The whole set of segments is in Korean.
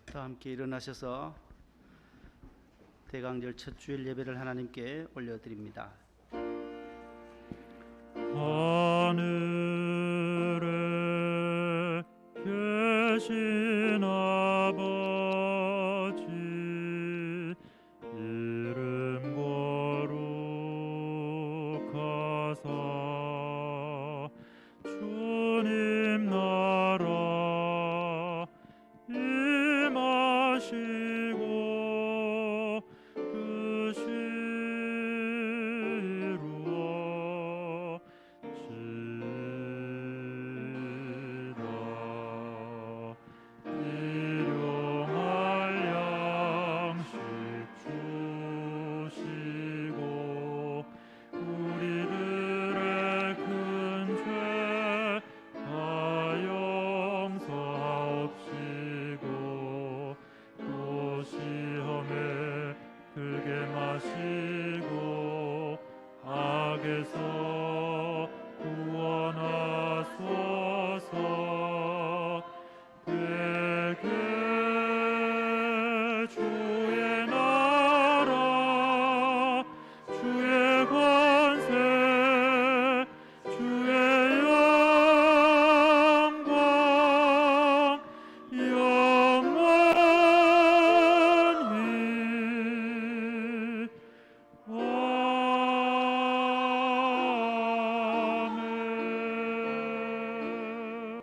다 함께 일어나셔서 대강절 첫 주일 예배를 하나님께 올려드립니다. 하늘에 계신 아버지 이름 거룩하사 주님 나라 임하시고 뜻이 이루어지이다. 일용할 양식 주시고 우리들의 큰 죄 다 용서하옵시고 또 시험에 들게 마시고 악에서 구원하소서. 되게 주의 나라 주의 권세 주의 영광 영원히 아멘.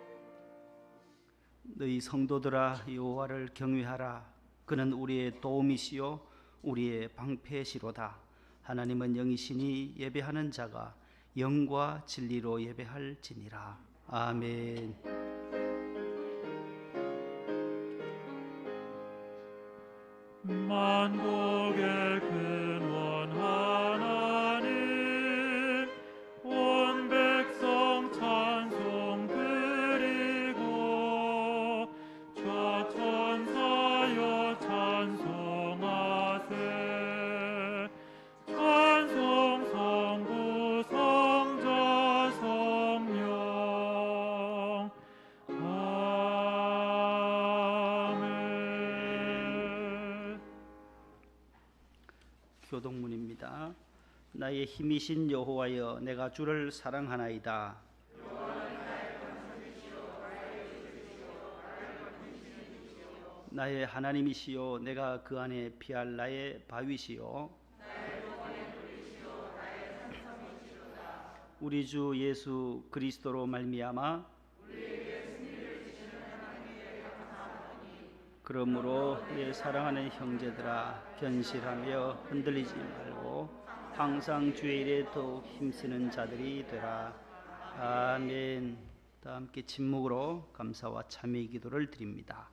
너희 성도들아 여호와를 경외하라. 그는 우리의 도움이시요 우리의 방패시로다. 하나님은 영이시니 예배하는 자가 영과 진리로 예배할지니라. 아멘. 만국의 근원 하나님 온 백성 찬송 드리고 저 천사여 찬송하세. 찬송 성부 성자 성령 아멘. 교동문입니다. 나의 힘이신 여호와여 내가 주를 사랑하나이다. 나의 하나님이시요 내가 그 안에 피할 나의 바위시요 우리 주 예수 그리스도로 말미암아 그러므로 내 사랑하는 형제들아 견실하며 흔들리지 말고 항상 주의 일에 더욱 힘쓰는 자들이 되라. 아멘. 다 함께 침묵으로 감사와 참회의 기도를 드립니다.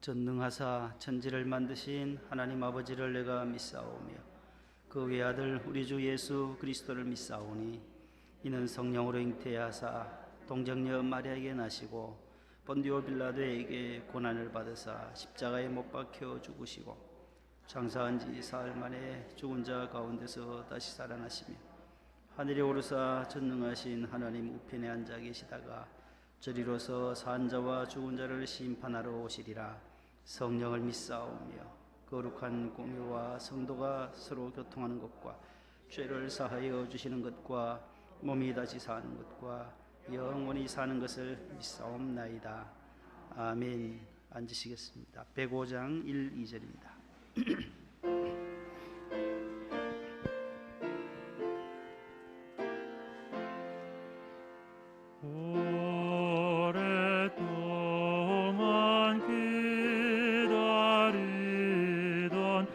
전능하사 천지를 만드신 하나님 아버지를 내가 믿사오며 그 외아들 우리 주 예수 그리스도를 믿사오니 이는 성령으로 잉태하사 동정녀 마리아에게 나시고 본디오 빌라도에게 고난을 받으사 십자가에 못 박혀 죽으시고 장사한 지 사흘 만에 죽은 자 가운데서 다시 살아나시며 하늘에 오르사 전능하신 하나님 우편에 앉아 계시다가 저리로서 산 자와 죽은 자를 심판하러 오시리라. 성령을 믿사오며 거룩한 공유와 성도가 서로 교통하는 것과 죄를 사하여 주시는 것과 몸이 다시 사는 것과 영원히 사는 것을 믿사옵나이다. 아멘. 앉으시겠습니다. 105장 1, 2절입니다. 오랫동안 기다리던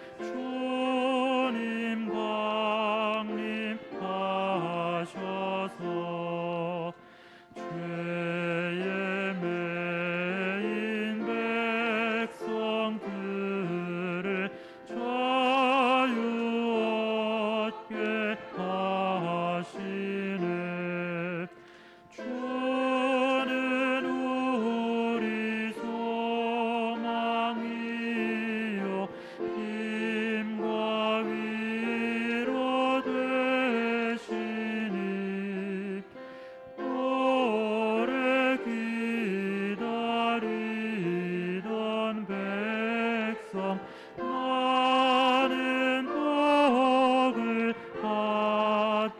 많은 복을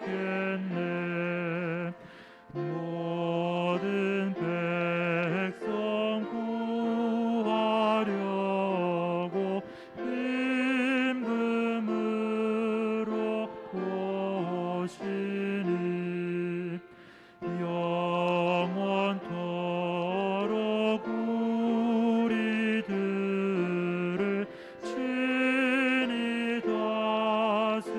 받겠네. 모든 백성 구하려고 임금으로 오시니 영원토록 우리들을 친히 다스리시네.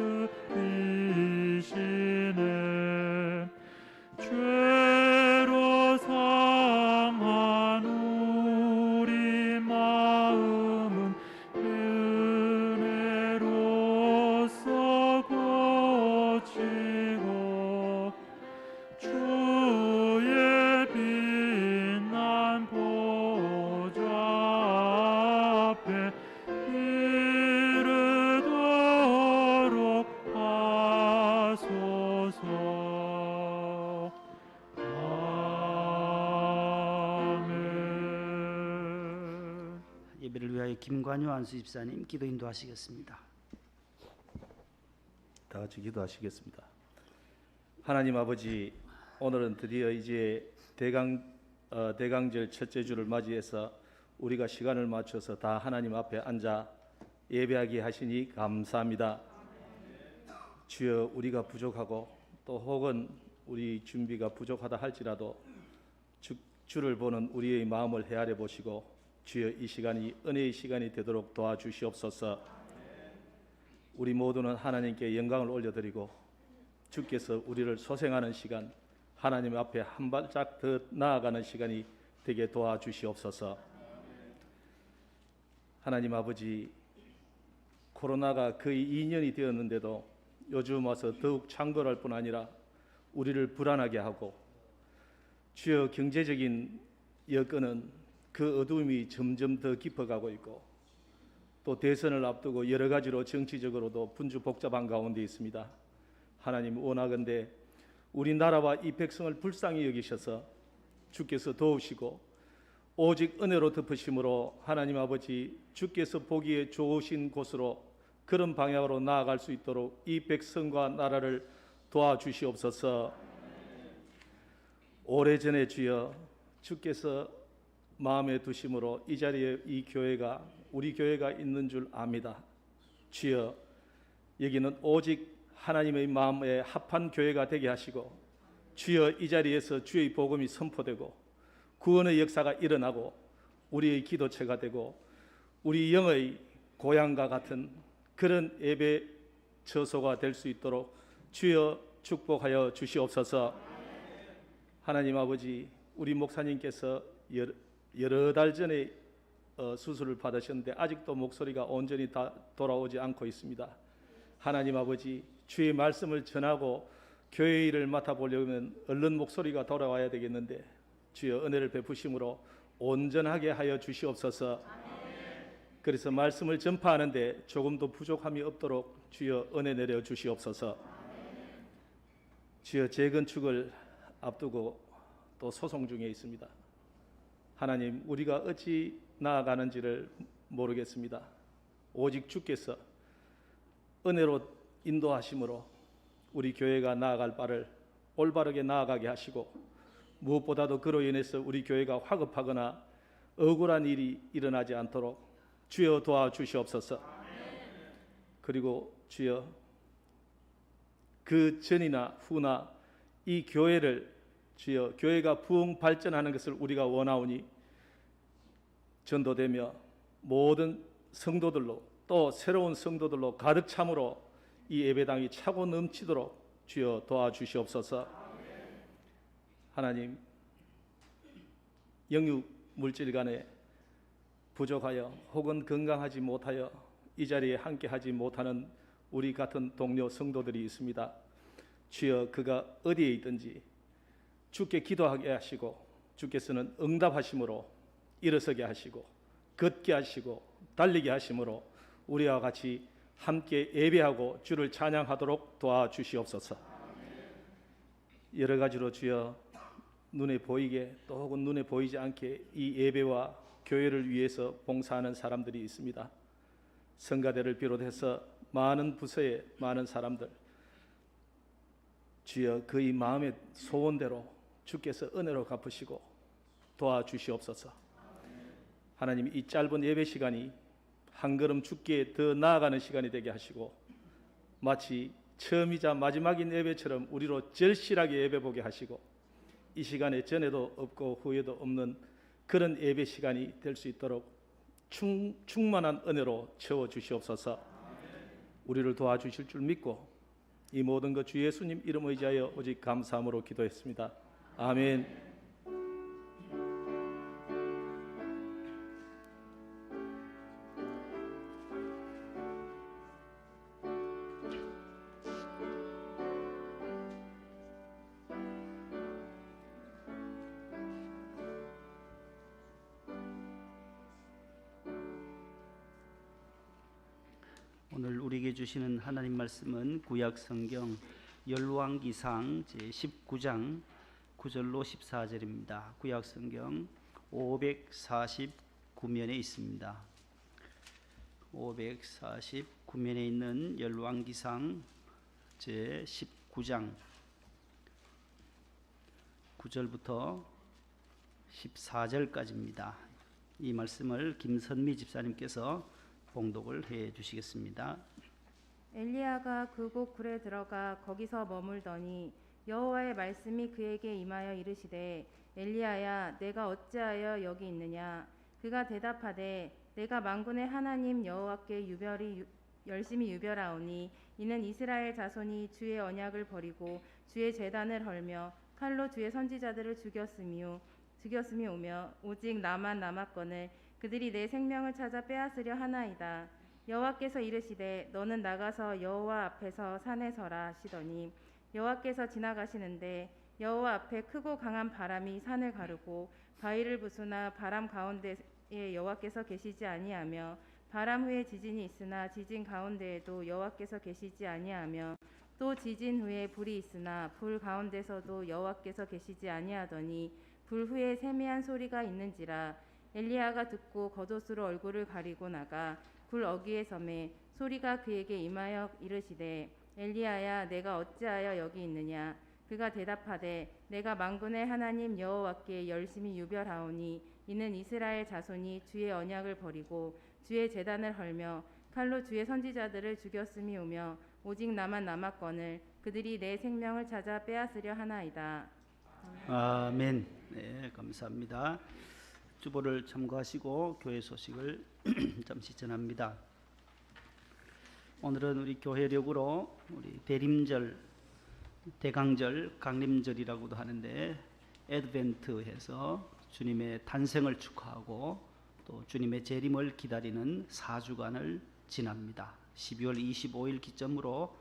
죄로 상한 우리 마음은 은혜로써 고치고 주의 빛난 보좌 앞에 이르도록 하소서. 아멘. 예배를 위하여 김관효 안수 집사님 기도 인도하시겠습니다. 다 같이 기도하시겠습니다. 하나님 아버지, 오늘은 드디어 이제 대강절 첫째 주를 맞이해서 우리가 시간을 맞춰서 다 하나님 앞에 앉아 예배하게 하시니 감사합니다. 주여, 우리가 부족하고 또 혹은 우리 준비가 부족하다 할지라도 주를 보는 우리의 마음을 헤아려 보시고 주여, 이 시간이 은혜의 시간이 되도록 도와주시옵소서. 우리 모두는 하나님께 영광을 올려드리고 주께서 우리를 소생하는 시간, 하나님 앞에 한 발짝 더 나아가는 시간이 되게 도와주시옵소서. 하나님 아버지, 코로나가 거의 2년이 되었는데도 요즘 와서 더욱 창궐할 뿐 아니라 우리를 불안하게 하고, 주여, 경제적인 여건은 그 어두움이 점점 더 깊어가고 있고, 또 대선을 앞두고 여러 가지로 정치적으로도 분주복잡한 가운데 있습니다. 하나님, 원하건대 우리나라와 이 백성을 불쌍히 여기셔서 주께서 도우시고 오직 은혜로 덮으심으로 하나님 아버지, 주께서 보기에 좋으신 곳으로 그런 방향으로 나아갈 수 있도록 이 백성과 나라를 도와주시옵소서. 오래전에 주여, 주께서 마음에 두심으로 이 자리에 이 교회가, 우리 교회가 있는 줄 압니다. 주여, 여기는 오직 하나님의 마음에 합한 교회가 되게 하시고, 주여, 이 자리에서 주의 복음이 선포되고 구원의 역사가 일어나고 우리의 기도처가 되고 우리 영의 고향과 같은 그런 예배 처소가 될 수 있도록 주여 축복하여 주시옵소서. 하나님 아버지, 우리 목사님께서 여러 달 전에 수술을 받으셨는데 아직도 목소리가 온전히 다 돌아오지 않고 있습니다. 하나님 아버지, 주의 말씀을 전하고 교회 일을 맡아보려면 얼른 목소리가 돌아와야 되겠는데 주여, 은혜를 베푸심으로 온전하게 하여 주시옵소서. 그래서 말씀을 전파하는데 조금도 부족함이 없도록 주여 은혜 내려 주시옵소서. 주여, 재건축을 앞두고 또 소송 중에 있습니다. 하나님, 우리가 어찌 나아가는지를 모르겠습니다. 오직 주께서 은혜로 인도하심으로 우리 교회가 나아갈 바를 올바르게 나아가게 하시고, 무엇보다도 그로 인해서 우리 교회가 화급하거나 억울한 일이 일어나지 않도록 주여 도와주시옵소서. 그리고 주여, 그 전이나 후나 이 교회를 주여, 교회가 부흥 발전하는 것을 우리가 원하오니 전도되며 모든 성도들로 또 새로운 성도들로 가득 참으로 이 예배당이 차고 넘치도록 주여 도와주시옵소서. 하나님, 영육 물질 간에 부족하여 혹은 건강하지 못하여 이 자리에 함께하지 못하는 우리 같은 동료 성도들이 있습니다. 주여, 그가 어디에 있든지 주께 기도하게 하시고 주께서는 응답하심으로 일어서게 하시고 걷게 하시고 달리게 하심으로 우리와 같이 함께 예배하고 주를 찬양하도록 도와주시옵소서. 여러 가지로 주여, 눈에 보이게 또 혹은 눈에 보이지 않게 이 예배와 교회를 위해서 봉사하는 사람들이 있습니다. 성가대를 비롯해서 많은 부서의 많은 사람들, 주여 그의 마음의 소원대로 주께서 은혜로 갚으시고 도와주시옵소서. 하나님, 이 짧은 예배 시간이 한 걸음 주께 더 나아가는 시간이 되게 하시고, 마치 처음이자 마지막인 예배처럼 우리로 절실하게 예배 보게 하시고, 이 시간에 전에도 없고 후에도 없는 그런 예배 시간이 될 수 있도록 충만한 은혜로 채워주시옵소서. 우리를 도와주실 줄 믿고 이 모든 것 주 예수님 이름 의지하여 오직 감사함으로 기도했습니다. 아멘. 오늘 우리에게 주시는 하나님 말씀은 구약 성경 열왕기상 제19장 9절로 14절입니다. 구약 성경 549면에 있습니다. 549면에 있는 열왕기상 제19장 9절부터 14절까지입니다. 이 말씀을 김선미 집사님께서 봉독을 해 주시겠습니다. 엘리야가 그곳 굴에 들어가 거기서 머물더니 여호와의 말씀이 그에게 임하여 이르시되 엘리야야 내가 어찌하여 여기 있느냐. 그가 대답하되 내가 만군의 하나님 여호와께 열심히 유별하오니 이는 이스라엘 자손이 주의 언약을 버리고 주의 제단을 헐며 칼로 주의 선지자들을 죽였음이 오며 오직 나만 남았거늘 그들이 내 생명을 찾아 빼앗으려 하나이다. 여호와께서 이르시되 너는 나가서 여호와 앞에서 산에 서라 하시더니 여호와께서 지나가시는데 여호와 앞에 크고 강한 바람이 산을 가르고 바위를 부수나 바람 가운데에 여호와께서 계시지 아니하며 바람 후에 지진이 있으나 지진 가운데에도 여호와께서 계시지 아니하며 또 지진 후에 불이 있으나 불 가운데서도 여호와께서 계시지 아니하더니 불 후에 세미한 소리가 있는지라. 엘리야가 듣고 겉옷으로 얼굴을 가리고 나가 굴 어귀에 서매 소리가 그에게 임하여 이르시되 엘리야야 내가 어찌하여 여기 있느냐. 그가 대답하되 내가 만군의 하나님 여호와께 열심히 유별하오니 이는 이스라엘 자손이 주의 언약을 버리고 주의 제단을 헐며 칼로 주의 선지자들을 죽였음이 오며 오직 나만 남았거늘 그들이 내 생명을 찾아 빼앗으려 하나이다. 아멘. 네, 감사합니다. 주보를 참고하시고 교회 소식을 잠시 전합니다. 오늘은 우리 교회력으로 우리 대림절, 대강절, 강림절이라고도 하는데 애드벤트해서 주님의 탄생을 축하하고 또 주님의 재림을 기다리는 4주간을 지납니다. 12월 25일 기점으로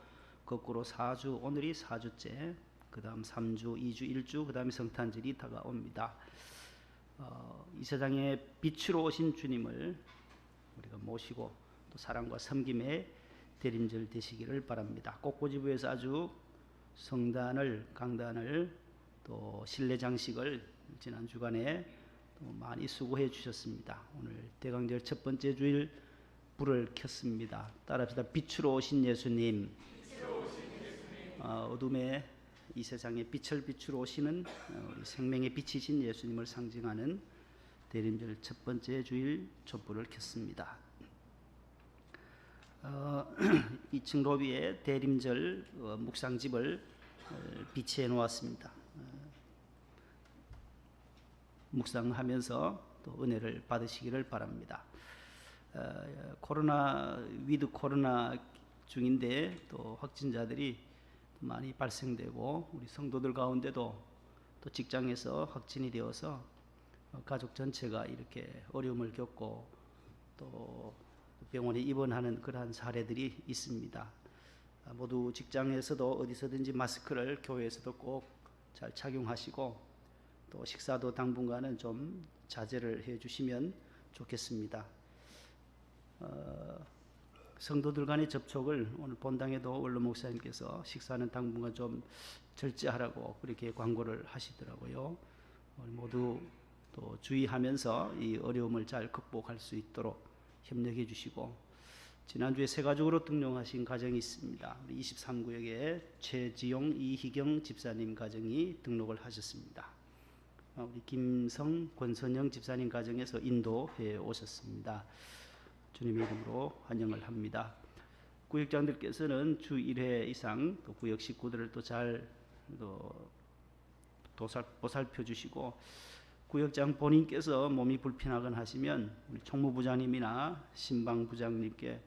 거꾸로 4주, 오늘이 4주째, 그 다음 3주, 2주, 1주, 그 다음에 성탄절이 다가옵니다. 이 세상에 빛으로 오신 주님을 우리가 모시고 또 사랑과 섬김의 대림절 되시기를 바랍니다. 꽃꽂이부에서 아주 성단을, 강단을 또 실내 장식을 지난 주간에 또 많이 수고해 주셨습니다. 오늘 대강절 첫 번째 주일 불을 켰습니다. 따라합시다. 빛으로 오신 예수님. 어둠의 이 세상에 빛을 비추러 오시는 우리 생명의 빛이신 예수님을 상징하는 대림절 첫 번째 주일 촛불을 켰습니다. 2층 로비에 대림절 묵상집을 비치해 놓았습니다. 묵상하면서 또 은혜를 받으시기를 바랍니다. 위드 코로나 중인데 또 확진자들이 많이 발생되고 우리 성도들 가운데도 또 직장에서 확진이 되어서 가족 전체가 이렇게 어려움을 겪고 또 병원에 입원하는 그러한 사례들이 있습니다. 모두 직장에서도 어디서든지 마스크를 교회에서도 꼭 잘 착용하시고 또 식사도 당분간은 좀 자제를 해 주시면 좋겠습니다. 성도들 간의 접촉을 오늘 본당에도 원로 목사님께서 식사는 당분간 좀 절제하라고 그렇게 광고를 하시더라고요. 모두 또 주의하면서 이 어려움을 잘 극복할 수 있도록 협력해 주시고 지난주에 새 가족으로 등록하신 가정이 있습니다. 우리 23구역에 최지용, 이희경 집사님 가정이 등록을 하셨습니다. 우리 김성, 권선영 집사님 가정에서 인도해 오셨습니다. 주님의 이름으로 환영을 합니다. 구역장들께서는 주 1회 이상 또 구역 식구들을 또 잘 보살펴 주시고, 구역장 본인께서 몸이 불편하거나 하시면 우리 총무부장님이나 신방부장님께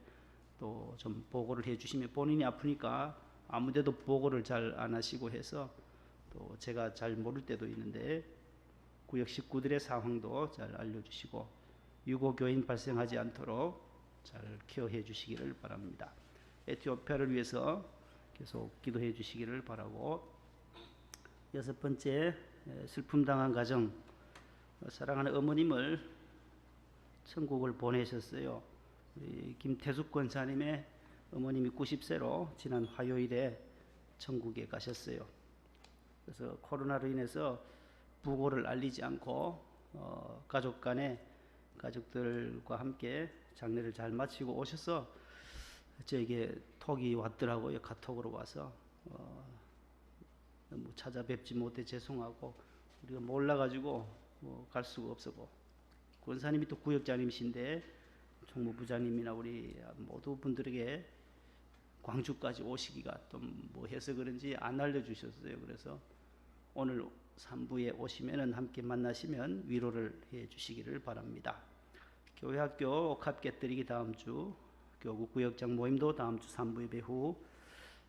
또 좀 보고를 해주시면, 본인이 아프니까 아무데도 보고를 잘 안 하시고 해서 또 제가 잘 모를 때도 있는데 구역 식구들의 상황도 잘 알려주시고 유고 교인 발생하지 않도록 잘 케어해 주시기를 바랍니다. 에티오피아를 위해서 계속 기도해 주시기를 바라고, 6번째, 슬픔 당한 가정, 사랑하는 어머님을 천국을 보내셨어요. 우리 김태숙 권사님의 어머님이 90세로 지난 화요일에 천국에 가셨어요. 그래서 코로나로 인해서 부고를 알리지 않고 가족들과 함께 장례를 잘 마치고 오셔서 저에게 톡이 왔더라고요. 카톡으로 와서 너무 찾아뵙지 못해 죄송하고, 우리가 몰라가지고 갈 수가 없었고, 권사님이 또 구역장님이신데 총무부장님이나 우리 모두 분들에게 광주까지 오시기가 좀 뭐 해서 그런지 안 알려주셨어요. 그래서 오늘 3부에 오시면은 함께 만나시면 위로를 해 주시기를 바랍니다. 교회 학교 옥합 깨뜨리기 다음 주, 교구 구역장 모임도 다음 주 3부 예배 후,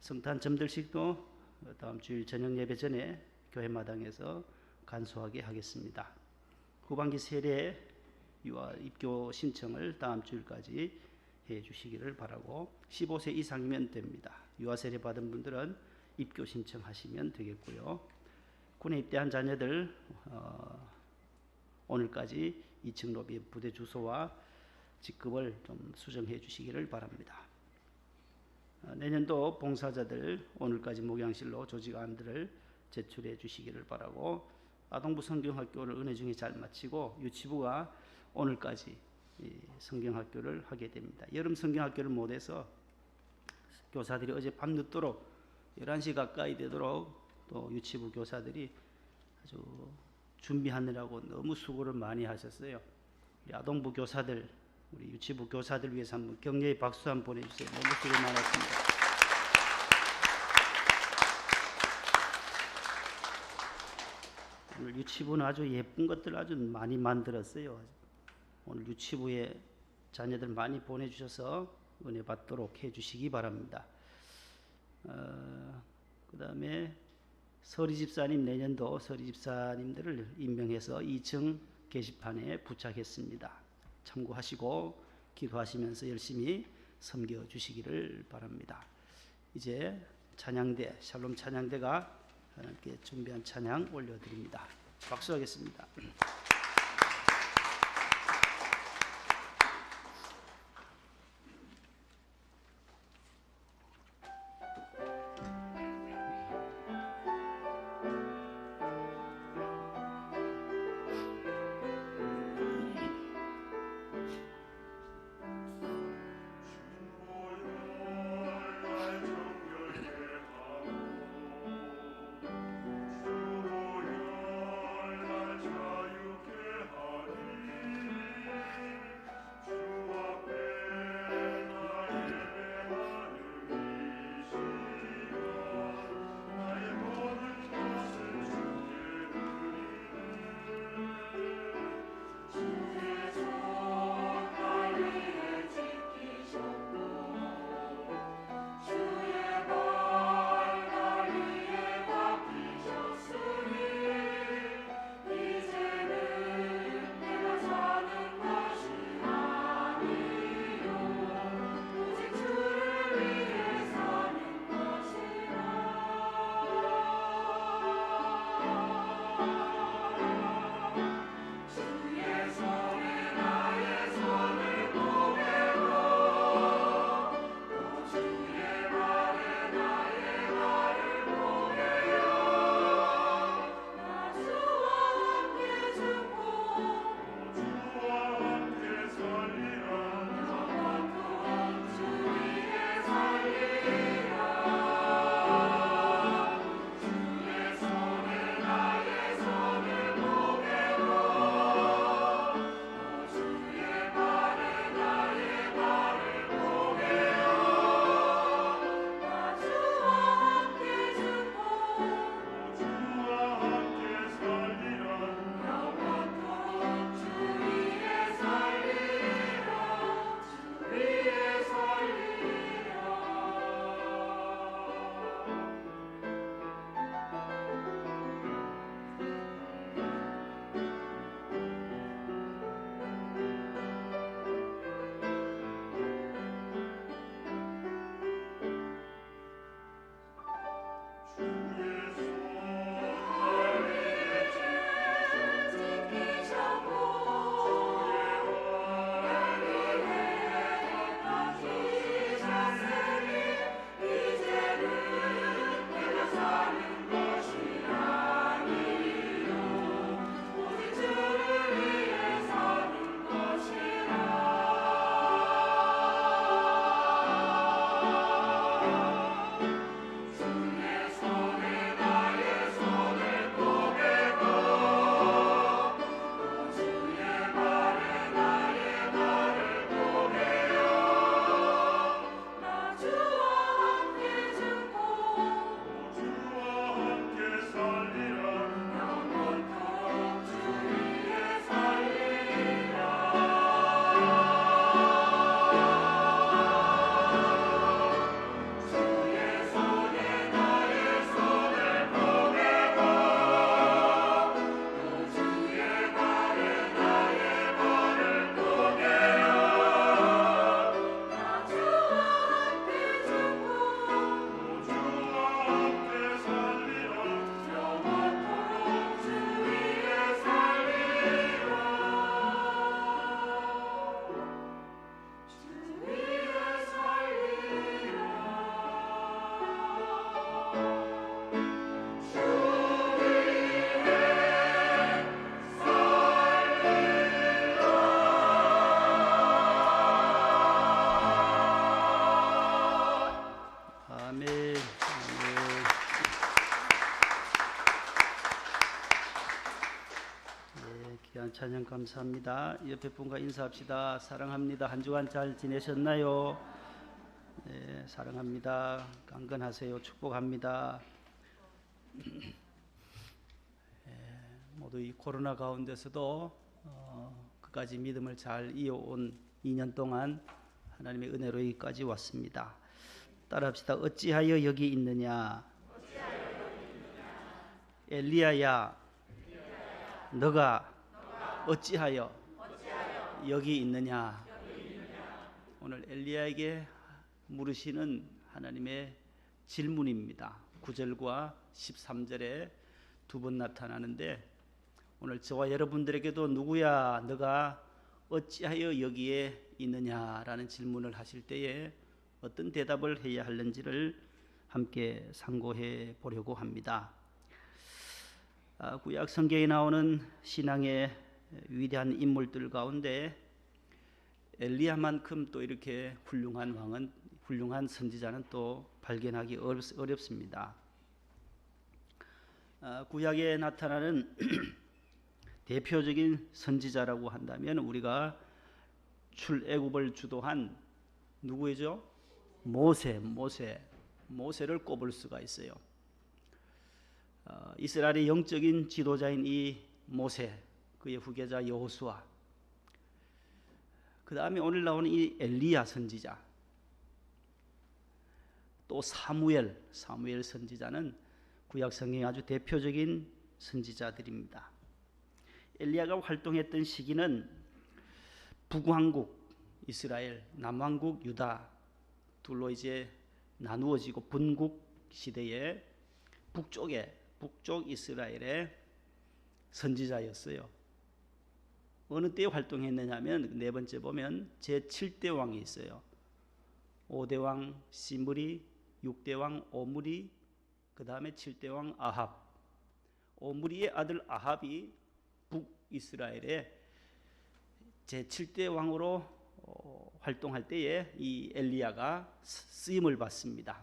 성탄 점들식도 다음 주일 저녁 예배 전에 교회 마당에서 간소하게 하겠습니다. 후반기 세례 유아 입교 신청을 다음 주일까지 해 주시기를 바라고, 15세 이상이면 됩니다. 유아 세례 받은 분들은 입교 신청하시면 되겠고요. 군에 입대한 자녀들 오늘까지 2층 로비 부대 주소와 직급을 좀 수정해 주시기를 바랍니다. 내년도 봉사자들 오늘까지 목양실로 조직안들을 제출해 주시기를 바라고, 아동부 성경학교를 은혜 중에 잘 마치고 유치부가 오늘까지 성경학교를 하게 됩니다. 여름 성경학교를 못해서 교사들이 어제 밤늦도록 11시 가까이 되도록 또 유치부 교사들이 아주 준비하느라고 너무 수고를 많이 하셨어요. 우리 아동부 교사들, 우리 유치부 교사들 위해서 한번 격려의 박수 한번 보내주세요. 너무 수고 많았습니다. 오늘 유치부는 아주 예쁜 것들 아주 많이 만들었어요. 오늘 유치부에 자녀들 많이 보내주셔서 은혜 받도록 해주시기 바랍니다. 그 다음에 서리 집사님, 내년도 서리 집사님들을 임명해서 2층 게시판에 부착했습니다. 참고하시고 기도하시면서 열심히 섬겨주시기를 바랍니다. 이제 찬양대, 샬롬 찬양대가 하나님께 준비한 찬양 올려드립니다. 박수하겠습니다. 찬양 감사합니다. 옆에 분과 인사합시다. 사랑합니다. 한 주간 잘 지내셨나요? 네, 사랑합니다. 강건하세요. 축복합니다. 모두 이 코로나 가운데서도 끝까지 믿음을 잘 이어온 2년 동안 하나님의 은혜로 여기까지 왔습니다. 따라합시다. 어찌하여 여기 있느냐? 엘리야야, 너가 어찌하여 여기 있느냐? 오늘 엘리야에게 물으시는 하나님의 질문입니다. 9절과 13절에 두 번 나타나는데 오늘 저와 여러분들에게도 누구야 너가 어찌하여 여기에 있느냐라는 질문을 하실 때에 어떤 대답을 해야 하는지를 함께 상고해 보려고 합니다. 구약 성경에 나오는 신앙의 위대한 인물들 가운데 엘리야만큼 또 이렇게 훌륭한 선지자는 또 발견하기 어렵습니다. 구약에 나타나는 대표적인 선지자라고 한다면 우리가 출애굽을 주도한 누구이죠? 모세를 꼽을 수가 있어요. 이스라엘의 영적인 지도자인 이 모세, 그의 후계자 여호수아, 그 다음에 오늘 나오는 이 엘리야 선지자, 또 사무엘 선지자는 구약 성경의 아주 대표적인 선지자들입니다. 엘리야가 활동했던 시기는 북왕국 이스라엘, 남왕국 유다 둘로 이제 나누어지고 분국 시대에 북쪽 이스라엘의 선지자였어요. 어느 때에 활동했느냐 하면 네 번째 보면 제7대 왕이 있어요. 5대 왕 시므리, 6대 왕 오므리, 그 다음에 7대 왕 아합. 오므리의 아들 아합이 북이스라엘의 제7대 왕으로 활동할 때에 이 엘리야가 쓰임을 받습니다.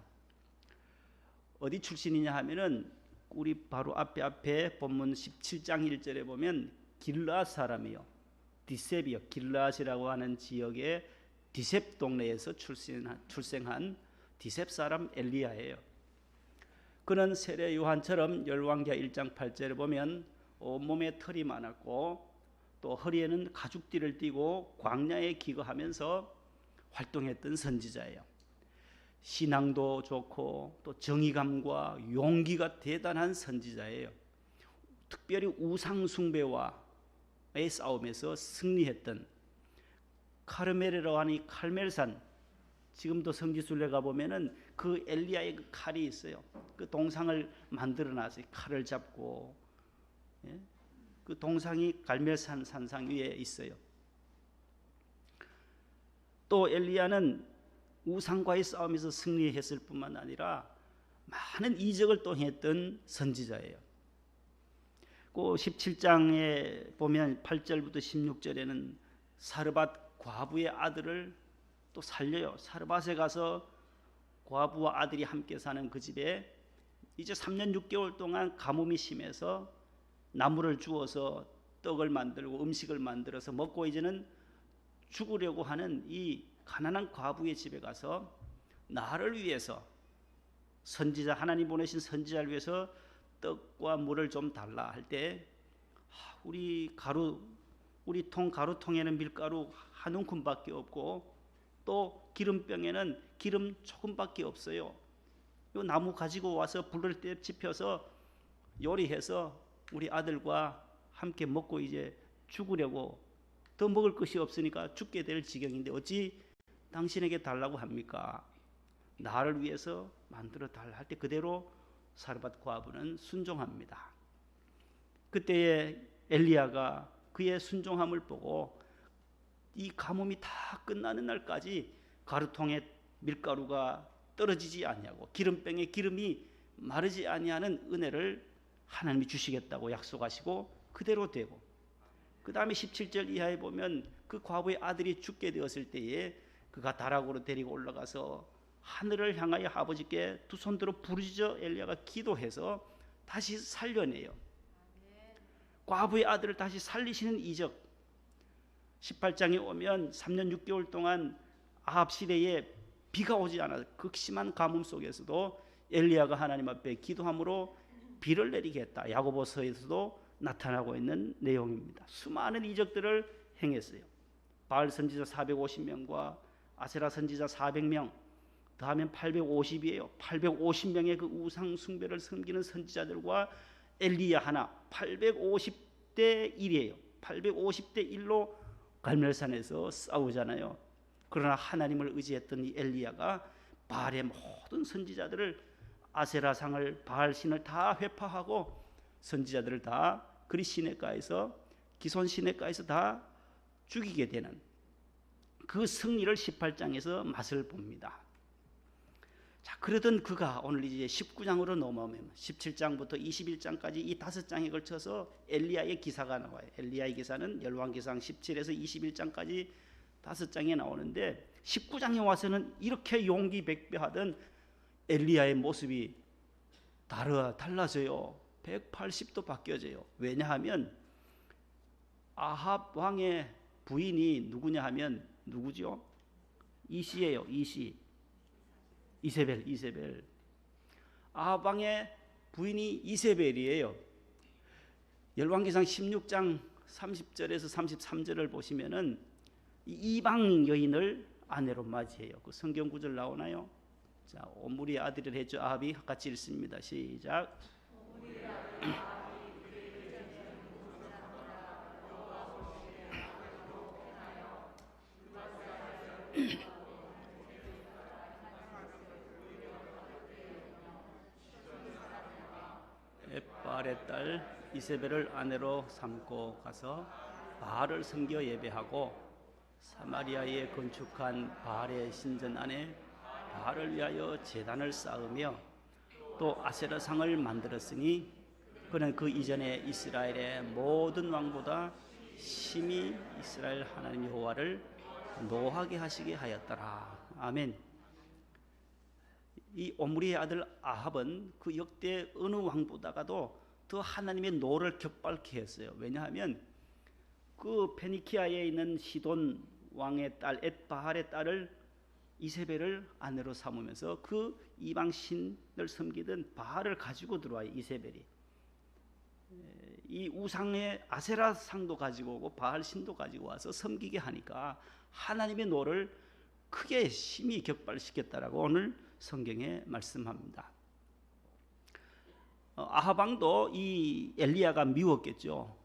어디 출신이냐 하면은 우리 바로 앞에 본문 17장 1절에 보면 길르앗 사람이요, 디셉이요, 길르앗이라고 하는 지역의 디셉 동네에서 출생한 디셉 사람 엘리야예요. 그는 세례 요한처럼 열왕기하 1장 8절에 보면 온몸에 털이 많았고 또 허리에는 가죽띠를 띠고 광야에 기거하면서 활동했던 선지자예요. 신앙도 좋고 또 정의감과 용기가 대단한 선지자예요. 특별히 우상 숭배와의 싸움에서 승리했던 카르멜이라고 하는 이 칼멜산, 지금도 성지순례 가보면은 그 엘리야의 그 칼이 있어요. 그 동상을 만들어놨어요. 칼을 잡고, 예? 그 동상이 갈멜산 산상 위에 있어요. 또 엘리야는 우상과의 싸움에서 승리했을 뿐만 아니라 많은 이적을 또 했던 선지자예요. 그 17장에 보면 8절부터 16절에는 사르밧 과부의 아들을 또 살려요. 사르밧에 가서 과부와 아들이 함께 사는 그 집에 이제 3년 6개월 동안 가뭄이 심해서 나무를 주워서 떡을 만들고 음식을 만들어서 먹고 이제는 죽으려고 하는 이 가난한 과부의 집에 가서 나를 위해서, 선지자, 하나님 보내신 선지자를 위해서 떡과 물을 좀 달라 할 때 우리 가루통에는 밀가루 한 움큼밖에 없고 또 기름병에는 기름 조금밖에 없어요. 이 나무 가지고 와서 불을 때 지펴서 요리해서 우리 아들과 함께 먹고 이제 죽으려고, 더 먹을 것이 없으니까 죽게 될 지경인데 어찌 당신에게 달라고 합니까? 나를 위해서 만들어 달라 할 때 그대로 사르밧 과부는 순종합니다. 그때에 엘리야가 그의 순종함을 보고 이 가뭄이 다 끝나는 날까지 가루통에 밀가루가 떨어지지 아니하고 기름병에 기름이 마르지 아니하는 은혜를 하나님이 주시겠다고 약속하시고 그대로 되고, 그 다음에 17절 이하에 보면 그 과부의 아들이 죽게 되었을 때에 그가 다락으로 데리고 올라가서 하늘을 향하여 아버지께 두 손 들어 부르짖어 엘리야가 기도해서 다시 살려내요. 과부의 아들을 다시 살리시는 이적. 18장에 오면 3년 6개월 동안 아합 시대에 비가 오지 않아 극심한 가뭄 속에서도 엘리야가 하나님 앞에 기도함으로 비를 내리게 했다. 야고보서에서도 나타나고 있는 내용입니다. 수많은 이적들을 행했어요. 바알 선지자 450명과 아세라 선지자 400명 더하면 850이에요. 850명의 그 우상 숭배를 섬기는 선지자들과 엘리야 하나 850대 1이에요. 850대 1로 갈멜산에서 싸우잖아요. 그러나 하나님을 의지했던 이 엘리야가 바알의 모든 선지자들을 아세라상을 바알신을 다 회파하고 선지자들을 다 그리 시내가에서 기손 시내가에서 다 죽이게 되는 그 승리를 18장에서 맛을 봅니다. 자, 그러던 그가 오늘 이제 19장으로 넘어오면 17장부터 21장까지 이 5장에 걸쳐서 엘리야의 기사가 나와요. 엘리야의 기사는 열왕기상 17에서 21장까지 5장에 나오는데 19장에 와서는 이렇게 용기 백배하던 엘리야의 모습이 달라져요. 180도 바뀌어져요. 왜냐하면 아합 왕의 부인이 누구냐 하면 누구죠? 이시예요. 이세벨. 아합 왕의 부인이 이세벨이에요. 열왕기상 16장 30절에서 33절을 보시면은 이방 여인을 아내로 맞이해요. 그 성경 구절 나오나요? 자, 오므리의 아들을 했죠. 아합이 같이 읽습니다. 시작. 바알의 딸 이세벨을 아내로 삼고 가서 바알을 섬겨 예배하고 사마리아에 건축한 바알의 신전 안에 바알을 위하여 제단을 쌓으며 또 아세라상을 만들었으니 그는 그 이전에 이스라엘의 모든 왕보다 심히 이스라엘 하나님 여호와를 노하게 하시게 하였더라. 아멘. 이 오므리의 아들 아합은 그 역대 어느 왕보다가도 더 하나님의 노를 격발케 했어요. 왜냐하면 그 페니키아에 있는 시돈 왕의 딸 엣바할의 딸을 이세벨을 아내로 삼으면서 그 이방 신을 섬기던 바알을 가지고 들어와요. 이세벨이 이 우상의 아세라 상도 가지고 오고 바알 신도 가지고 와서 섬기게 하니까 하나님의 노를 크게 심히 격발시켰다라고 오늘 성경에 말씀합니다. 아합 왕도 이 엘리야가 미웠겠죠.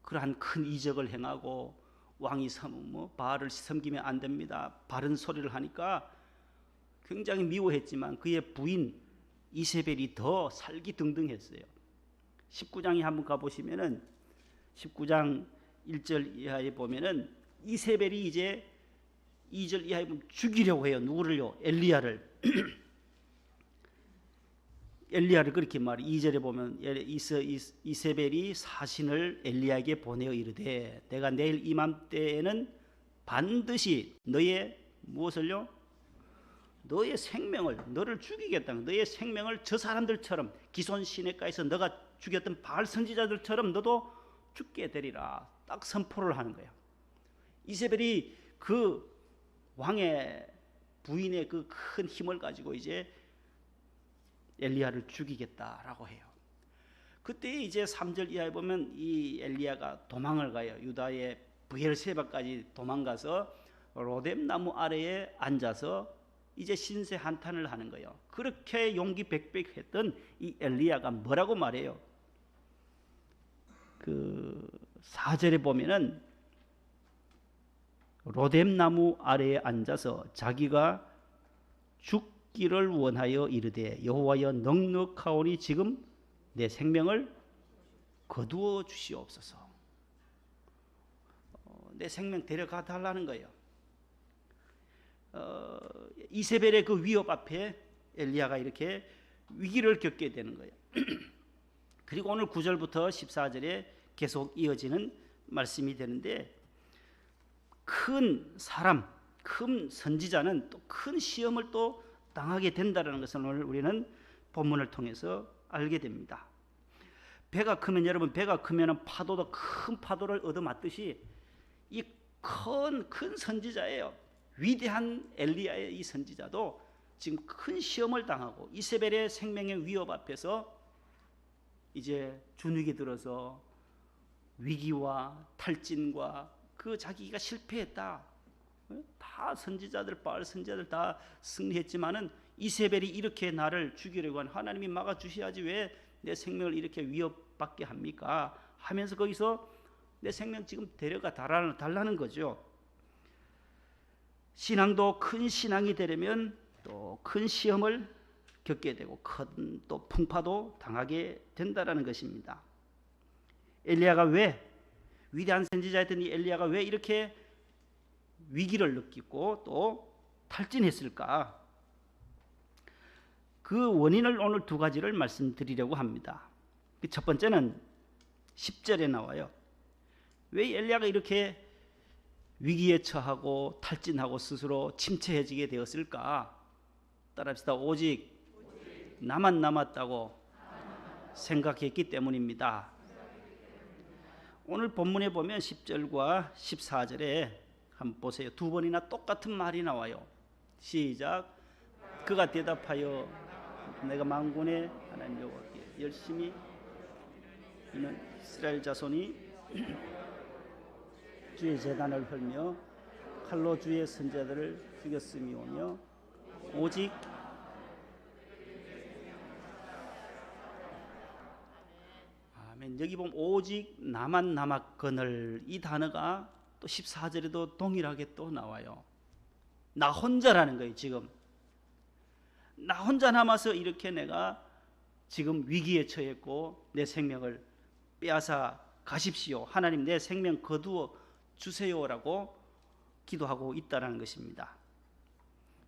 그러한 큰 이적을 행하고 왕이 바알을 섬기면 안 됩니다. 바른 소리를 하니까 굉장히 미워했지만 그의 부인 이세벨이 더 살기등등했어요. 19장에 한번 가보시면은 19장 1절 이하에 보면은 이세벨이 이제 2절 이하에 보면 죽이려고 해요. 누구를요? 엘리야를. 엘리야를 그렇게 말해. 2절에 보면 이세벨이 사신을 엘리야에게 보내어 이르되 내가 내일 이맘때에는 반드시 너의 무엇을요? 너의 생명을 너를 죽이겠다. 너의 생명을 저 사람들처럼 기손 시내가에서 너가 죽였던 바알 선지자들처럼 너도 죽게 되리라. 딱 선포를 하는 거예요. 이세벨이 그 왕의 부인의 그 큰 힘을 가지고 이제 엘리야를 죽이겠다라고 해요. 그때 이제 3절 이하에 보면 이 엘리야가 도망을 가요. 유다의 브엘세바까지 도망가서 로뎀 나무 아래에 앉아서 이제 신세 한탄을 하는 거예요. 그렇게 용기 백백했던 이 엘리야가 뭐라고 말해요? 그 4절에 보면은 로뎀 나무 아래에 앉아서 자기가 죽기를 원하여 이르되 여호와여 넉넉하오니 지금 내 생명을 거두어 주시옵소서. 내 생명 데려가 달라는 거예요. 이세벨의 그 위협 앞에 엘리야가 이렇게 위기를 겪게 되는 거예요. 그리고 오늘 9절부터 14절에 계속 이어지는 말씀이 되는데 큰 사람, 큰 선지자는 또 큰 시험을 또 당하게 된다는 것을 오늘 우리는 본문을 통해서 알게 됩니다. 배가 크면 여러분 배가 크면 파도도 큰 파도를 얻어맞듯이 이 큰 선지자예요. 위대한 엘리야의 이 선지자도 지금 큰 시험을 당하고 이세벨의 생명의 위협 앞에서 이제 준위기 들어서 위기와 탈진과 그 자기가 실패했다. 다 선지자들 바알 선지자들 다 승리했지만은 이세벨이 이렇게 나를 죽이려고 한 하나님이 막아 주셔야지 왜 내 생명을 이렇게 위협받게 합니까? 하면서 거기서 내 생명 지금 데려가 달라는 거죠. 신앙도 큰 신앙이 되려면 또 큰 시험을 겪게 되고 큰 또 풍파도 당하게 된다라는 것입니다. 엘리야가 왜 위대한 선지자였던 이 엘리야가 왜 이렇게 위기를 느끼고 또 탈진했을까? 그 원인을 오늘 두 가지를 말씀드리려고 합니다. 첫 번째는 10절에 나와요. 왜 엘리야가 이렇게 위기에 처하고 탈진하고 스스로 침체해지게 되었을까? 따라합시다. 오직 나만 남았다고 생각했기 때문입니다. 오늘 본문에 보면 10절과 14절에 한번 보세요. 두 번이나 똑같은 말이 나와요. 시작. 그가 대답하여 내가 만군의 하나님 여호와께 열심히 이는 이스라엘 자손이 주의 제단을 헐며 칼로 주의 선자들을 죽였음이오며 오직 아멘. 여기 보면 오직 나만 남았거늘 이 단어가 또 14절에도 동일하게 또 나와요. 나 혼자라는 거예요. 지금 나 혼자 남아서 이렇게 내가 지금 위기에 처했고 내 생명을 빼앗아 가십시오. 하나님 내 생명 거두어 주세요라고 기도하고 있다는 것입니다.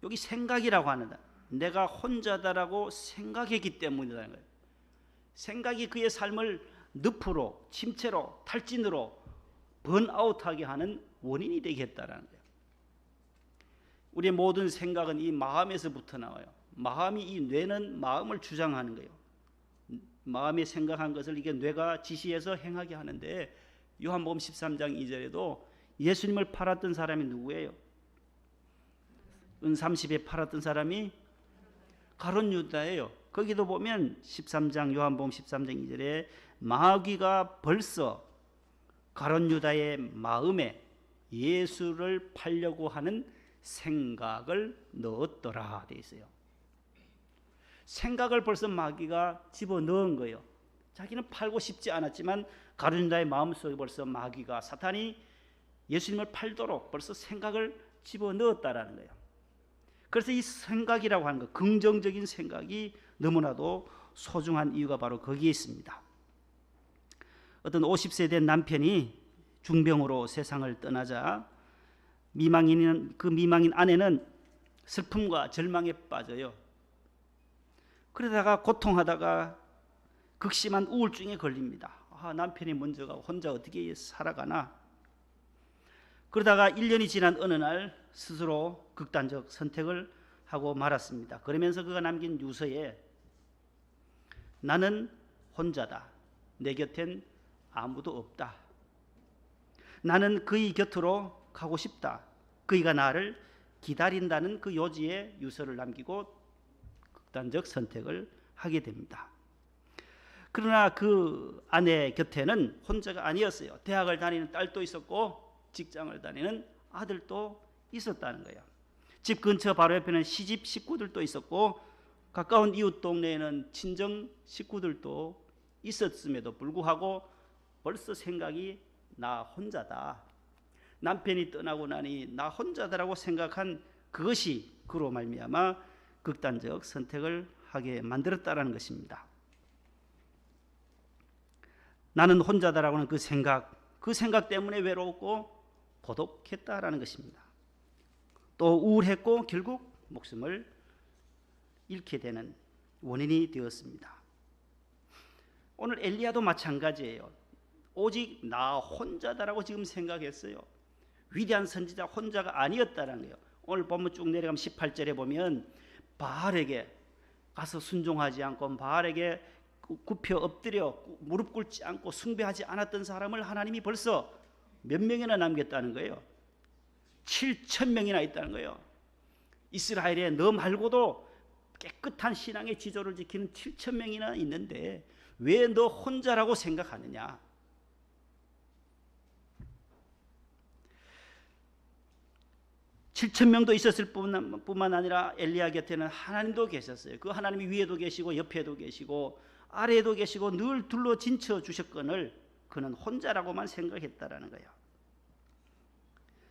여기 생각이라고 하는다. 내가 혼자다라고 생각했기 때문이라는 거예요. 생각이 그의 삶을 늪으로, 침체로, 탈진으로 번아웃하게 하는 원인이 되겠다라는 거예요. 우리의 모든 생각은 이 마음에서부터 나와요. 마음이 이 뇌는 마음을 주장하는 거예요. 마음이 생각한 것을 이게 뇌가 지시해서 행하게 하는데 요한복음 13장 2절에도 예수님을 팔았던 사람이 누구예요? 은 30에 팔았던 사람이 가룟 유다예요. 거기도 보면 13장 요한복음 13장 2절에 마귀가 벌써 가룟 유다의 마음에 예수를 팔려고 하는 생각을 넣었더라 돼 있어요. 생각을 벌써 마귀가 집어넣은 거예요. 자기는 팔고 싶지 않았지만 가룟 유다의 마음속에 벌써 마귀가 사탄이 예수님을 팔도록 벌써 생각을 집어넣었다라는 거예요. 그래서 이 생각이라고 하는 것, 긍정적인 생각이 너무나도 소중한 이유가 바로 거기에 있습니다. 어떤 50세 된 남편이 중병으로 세상을 떠나자 그 미망인 아내는 슬픔과 절망에 빠져요. 그러다가 고통하다가 극심한 우울증에 걸립니다. 남편이 먼저 가고 혼자 어떻게 살아가나. 그러다가 1년이 지난 어느 날 스스로 극단적 선택을 하고 말았습니다. 그러면서 그가 남긴 유서에 나는 혼자다. 내 곁엔 아무도 없다. 나는 그의 곁으로 가고 싶다. 그이가 나를 기다린다는 그 요지의 유서를 남기고 극단적 선택을 하게 됩니다. 그러나 그 아내 곁에는 혼자가 아니었어요. 대학을 다니는 딸도 있었고 직장을 다니는 아들도 있었다는 거예요. 집 근처 바로 옆에는 시집 식구들도 있었고 가까운 이웃 동네에는 친정 식구들도 있었음에도 불구하고 벌써 생각이 나 혼자다. 남편이 떠나고 나니 나 혼자다라고 생각한 그것이 그로 말미암아 극단적 선택을 하게 만들었다라는 것입니다. 나는 혼자다라고 하는 그 생각 때문에 외로웠고 고독했다라는 것입니다. 또 우울했고 결국 목숨을 잃게 되는 원인이 되었습니다. 오늘 엘리야도 마찬가지예요. 오직 나 혼자다라고 지금 생각했어요. 위대한 선지자 혼자가 아니었다라는 거예요. 오늘 본문 쭉 내려가면 18절에 보면 바알에게 가서 순종하지 않고 바알에게 굽혀 엎드려 무릎 꿇지 않고 숭배하지 않았던 사람을 하나님이 벌써 몇 명이나 남겼다는 거예요. 7,000명이나 있다는 거예요. 이스라엘에 너 말고도 깨끗한 신앙의 지조를 지키는 7,000명이나 있는데 왜 너 혼자라고 생각하느냐? (7,000명도) 있었을 뿐만 아니라 엘리야 곁에는 하나님도 계셨어요. 그 하나님이 위에도 계시고 옆에도 계시고 아래에도 계시고 늘 둘러 진쳐 주셨거늘 그는 혼자라고만 생각했다라는 거예요.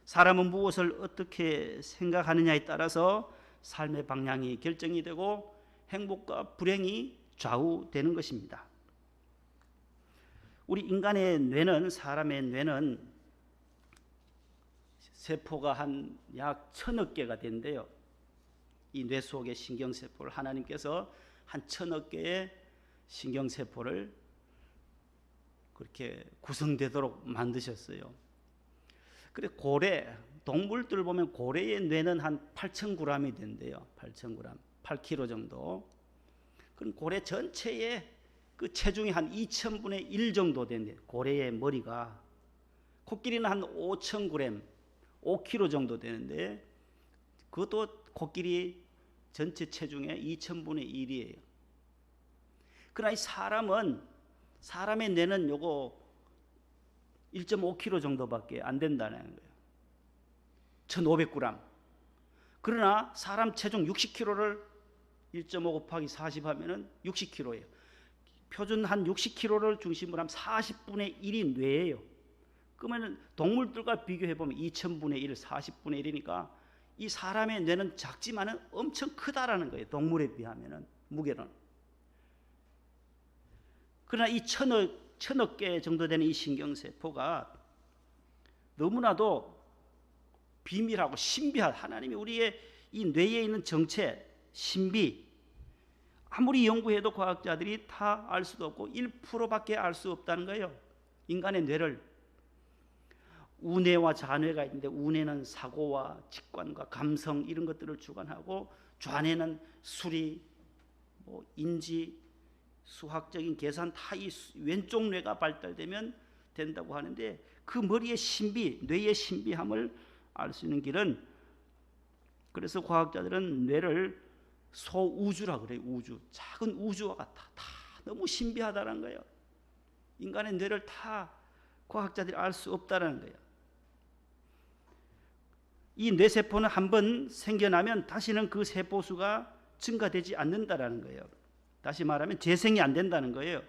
사람은 무엇을 어떻게 생각하느냐에 따라서 삶의 방향이 결정이 되고 행복과 불행이 좌우되는 것입니다. 우리 인간의 뇌는, 사람의 뇌는 세포가 한 약 1,000억 개가 된대요. 이 뇌 속의 신경세포를 하나님께서 한 1,000억 개의 신경세포를 그렇게 구성되도록 만드셨어요. 그래 고래, 동물들 보면 고래의 뇌는 한 8,000g이 된대요. 8,000g, 8kg 정도. 그럼 고래 전체의 그 체중이 한 2,000분의 1 정도 된대요. 고래의 머리가. 코끼리는 한 5,000g, 5kg 정도 되는데 그것도 코끼리 전체 체중의 2,000분의 1이에요. 그러나 이 사람의 뇌는 요거 1.5kg 정도밖에 안 된다는 거예요. 1,500g. 그러나 사람 체중 60kg를 1.5 곱하기 40 하면은 60kg예요. 표준 한 60kg를 중심으로 하면 40분의 1이 뇌예요. 그러면 동물들과 비교해 보면 2,000분의 1, 40분의 1이니까 이 사람의 뇌는 작지만은 엄청 크다라는 거예요. 동물에 비하면은 무게는. 그러나 이 1,000억 개 정도 되는 이 신경세포가 너무나도 비밀하고 신비한 하나님이 우리의 이 뇌에 있는 정체, 신비, 아무리 연구해도 과학자들이 다 알 수도 없고 1%밖에 알 수 없다는 거예요. 인간의 뇌를. 우뇌와 좌뇌가 있는데 우뇌는 사고와 직관과 감성 이런 것들을 주관하고 좌뇌는 수리, 인지, 수학적인 계산 다 이 왼쪽 뇌가 발달되면 된다고 하는데 그 머리의 신비, 뇌의 신비함을 알 수 있는 길은 그래서 과학자들은 뇌를 소우주라 그래요. 우주, 작은 우주와 같아. 다 너무 신비하다는 거예요. 인간의 뇌를 다 과학자들이 알 수 없다는 거예요. 이 뇌세포는 한번 생겨나면 다시는 그 세포수가 증가되지 않는다는 거예요. 다시 말하면 재생이 안 된다는 거예요.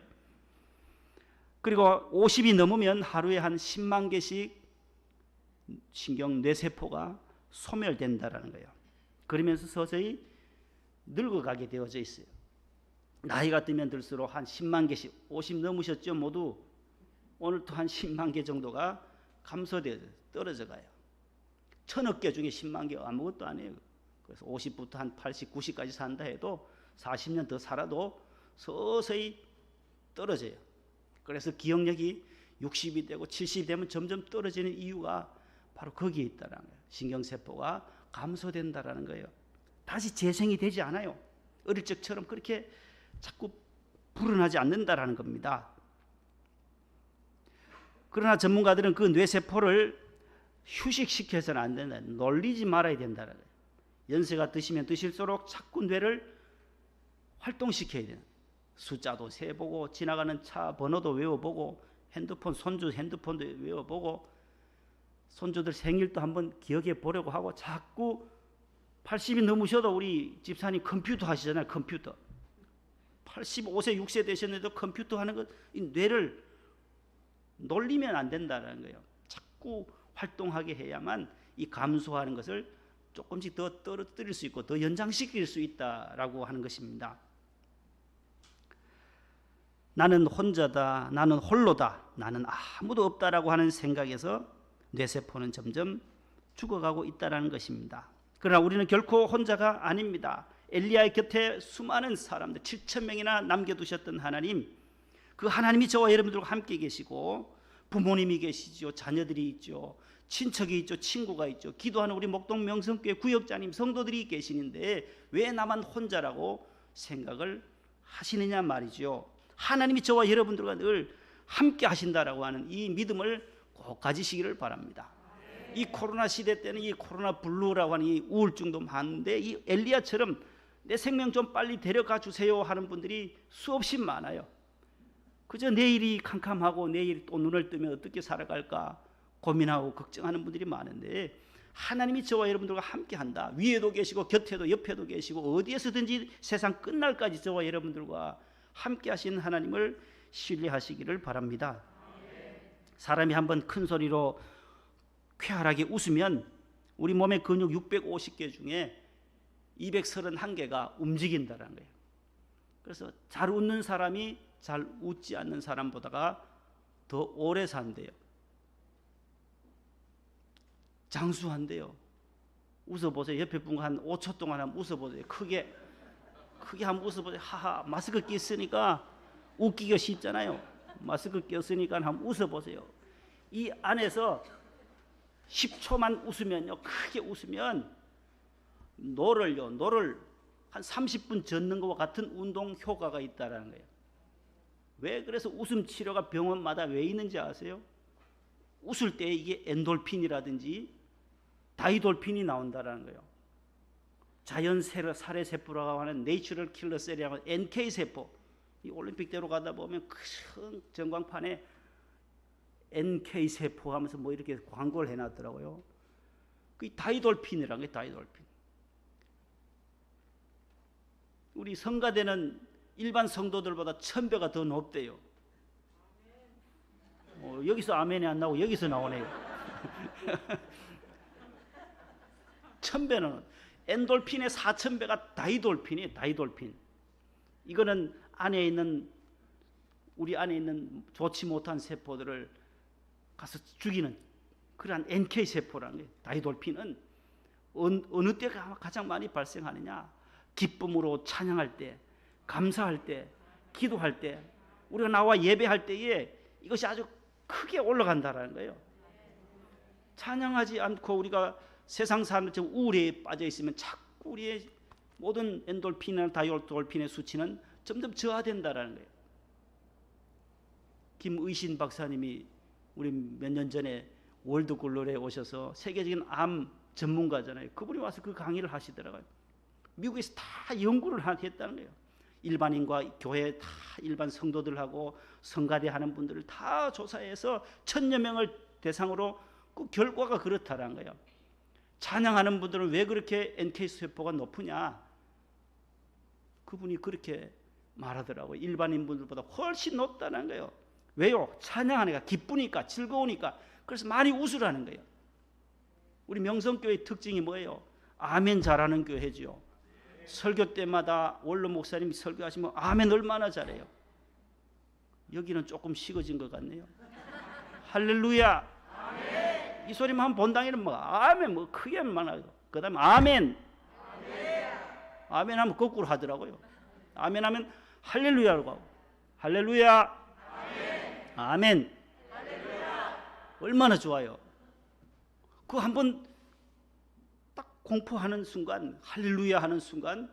그리고 50이 넘으면 하루에 한 10만 개씩 신경 뇌세포가 소멸된다는 거예요. 그러면서 서서히 늙어가게 되어져 있어요. 나이가 들면 들수록 한 10만 개씩, 50 넘으셨죠 모두? 오늘도 한 10만 개 정도가 감소되어 떨어져 가요. 1,000억 개 중에 10만 개가 아무것도 아니에요. 그래서 50부터 한 80, 90까지 산다 해도 40년 더 살아도 서서히 떨어져요. 그래서 기억력이 60이 되고 70이 되면 점점 떨어지는 이유가 바로 거기에 있다는 거예요. 신경세포가 감소된다는 거예요. 다시 재생이 되지 않아요. 어릴 적처럼 그렇게 자꾸 불어나지 않는다는 겁니다. 그러나 전문가들은 그 뇌세포를 휴식시켜서는 안 된다. 놀리지 말아야 된다는 거예요. 연세가 드시면 드실수록 자꾸 뇌를 활동시켜야 돼요. 숫자도 세보고 지나가는 차 번호도 외워보고 핸드폰, 손주 핸드폰도 외워보고 손주들 생일도 한번 기억해 보려고 하고 자꾸 80이 넘으셔도 우리 집사님 컴퓨터 하시잖아요. 컴퓨터. 85세, 6세 되셨는데도 컴퓨터 하는 것, 이 뇌를 놀리면 안 된다는 거예요. 자꾸 활동하게 해야만 이 감소하는 것을 조금씩 더 떨어뜨릴 수 있고 더 연장시킬 수 있다라고 하는 것입니다. 나는 혼자다, 나는 홀로다, 나는 아무도 없다라고 하는 생각에서 뇌세포는 점점 죽어가고 있다는 것입니다. 그러나 우리는 결코 혼자가 아닙니다. 엘리야의 곁에 수많은 사람들 7,000명이나 남겨두셨던 하나님, 그 하나님이 저와 여러분들과 함께 계시고 부모님이 계시죠, 자녀들이 있죠, 친척이 있죠, 친구가 있죠, 기도하는 우리 목동 명성교회 구역장님 성도들이 계시는데 왜 나만 혼자라고 생각을 하시느냐 말이죠. 하나님이 저와 여러분들과 늘 함께 하신다라고 하는 이 믿음을 꼭 가지시기를 바랍니다. 이 코로나 시대 때는 이 코로나 블루라고 하는 이 우울증도 많은데 이 엘리야처럼 내 생명 좀 빨리 데려가 주세요 하는 분들이 수없이 많아요. 그저 내일이 캄캄하고 내일 또 눈을 뜨면 어떻게 살아갈까 고민하고 걱정하는 분들이 많은데, 하나님이 저와 여러분들과 함께 한다. 위에도 계시고 곁에도 옆에도 계시고 어디에서든지 세상 끝날까지 저와 여러분들과 함께 하신 하나님을 신뢰하시기를 바랍니다. 사람이 한번 큰 소리로 쾌활하게 웃으면 우리 몸의 근육 650개 중에 231개가 움직인다는 거예요. 그래서 잘 웃는 사람이 잘 웃지 않는 사람보다가 더 오래 산대요. 장수한대요. 웃어보세요. 옆에 분과 한 5초 동안 한번 웃어보세요. 크게 한번 웃어보세요. 하하. 마스크 꼈으니까 웃기가 쉽잖아요. 마스크 꼈으니까 한번 웃어보세요. 이 안에서 10초만 웃으면요, 크게 웃으면 노를 한 30분 젓는 것과 같은 운동 효과가 있다는 거예요. 왜 그래서 웃음 치료가 병원마다 왜 있는지 아세요? 웃을 때 이게 엔돌핀이라든지 다이돌핀이 나온다는 거예요. 자연 살해 세포라고 하는 내추럴 킬러 셀이라고 하는 NK 세포. 이 올림픽대로 가다 보면 큰 전광판에 NK 세포 하면서 뭐 이렇게 광고를 해놨더라고요. 그 다이돌핀이라는 게 다이돌핀. 우리 성가대는 일반 성도들보다 1000배가 더 높대요. 여기서 아멘이 안 나오고 여기서 나오네요. 1000배는 엔돌핀의 4000배가 다이돌핀이에요. 다이돌핀. 이거는 우리 안에 있는 좋지 못한 세포들을 가서 죽이는 그러한 NK 세포라는 거예요. 다이돌핀은 어느 때가 가장 많이 발생하느냐? 기쁨으로 찬양할 때, 감사할 때, 기도할 때, 우리가 나와 예배할 때에 이것이 아주 크게 올라간다는 거예요. 찬양하지 않고 우리가 세상 사람들처럼 우울에 빠져 있으면 자꾸 우리의 모든 엔돌핀이나 다이돌핀의 수치는 점점 저하된다는 거예요. 김의신 박사님이 우리 몇 년 전에 월드글로리에 오셔서 세계적인 암 전문가잖아요. 그분이 와서 그 강의를 하시더라고요. 미국에서 다 연구를 했다는 거예요. 일반인과 교회 다 일반 성도들하고 성가대 하는 분들을 다 조사해서 1000여 명을 대상으로 그 결과가 그렇다는 거예요. 찬양하는 분들은 왜 그렇게 NK 세포가 높으냐? 그분이 그렇게 말하더라고요. 일반인 분들보다 훨씬 높다는 거예요. 왜요? 찬양하니까, 기쁘니까, 즐거우니까. 그래서 많이 웃으라는 거예요. 우리 명성교회의 특징이 뭐예요? 아멘 잘하는 교회죠. 설교 때마다 원로 목사님이 설교하시면 아멘 얼마나 잘해요. 여기는 조금 식어진 것 같네요. 할렐루야. 아멘. 이 소리만 한번 본당에는 뭐 아멘 뭐 크게 하면 하고, 그 다음에 아멘. 아멘 하면 거꾸로 하더라고요. 아멘 하면 할렐루야라고 하고, 할렐루야. 아멘. 아멘. 할렐루야. 얼마나 좋아요. 그 한번 딱 공포하는 순간, 할렐루야 하는 순간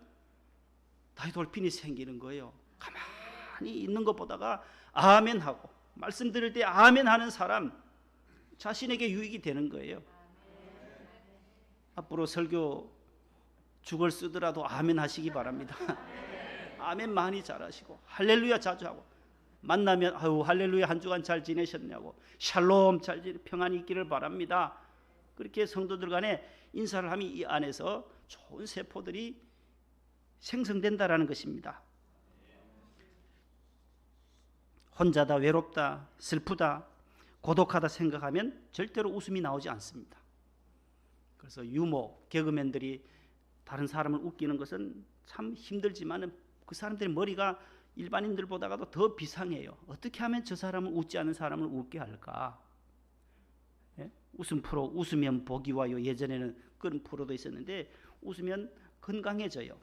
다이돌핀이 생기는 거예요. 가만히 있는 것보다가 아멘 하고, 말씀 들을 때 아멘 하는 사람 자신에게 유익이 되는 거예요. 앞으로 설교 죽을 쓰더라도 아멘 하시기 바랍니다. 아멘 많이 잘하시고 할렐루야 자주 하고, 만나면 아유 할렐루야 한 주간 잘 지내셨냐고, 샬롬 잘 평안히 있기를 바랍니다. 그렇게 성도들 간에 인사를 하면 이 안에서 좋은 세포들이 생성된다라는 것입니다. 혼자다, 외롭다, 슬프다, 고독하다 생각하면 절대로 웃음이 나오지 않습니다. 그래서 유머, 개그맨들이 다른 사람을 웃기는 것은 참 힘들지만 그 사람들의 머리가 일반인들보다도 더 비상해요. 어떻게 하면 저 사람을 웃지 않는 사람을 웃게 할까? 예? 웃음 프로, 웃으면 복이 와요. 예전에는 그런 프로도 있었는데 웃으면 건강해져요.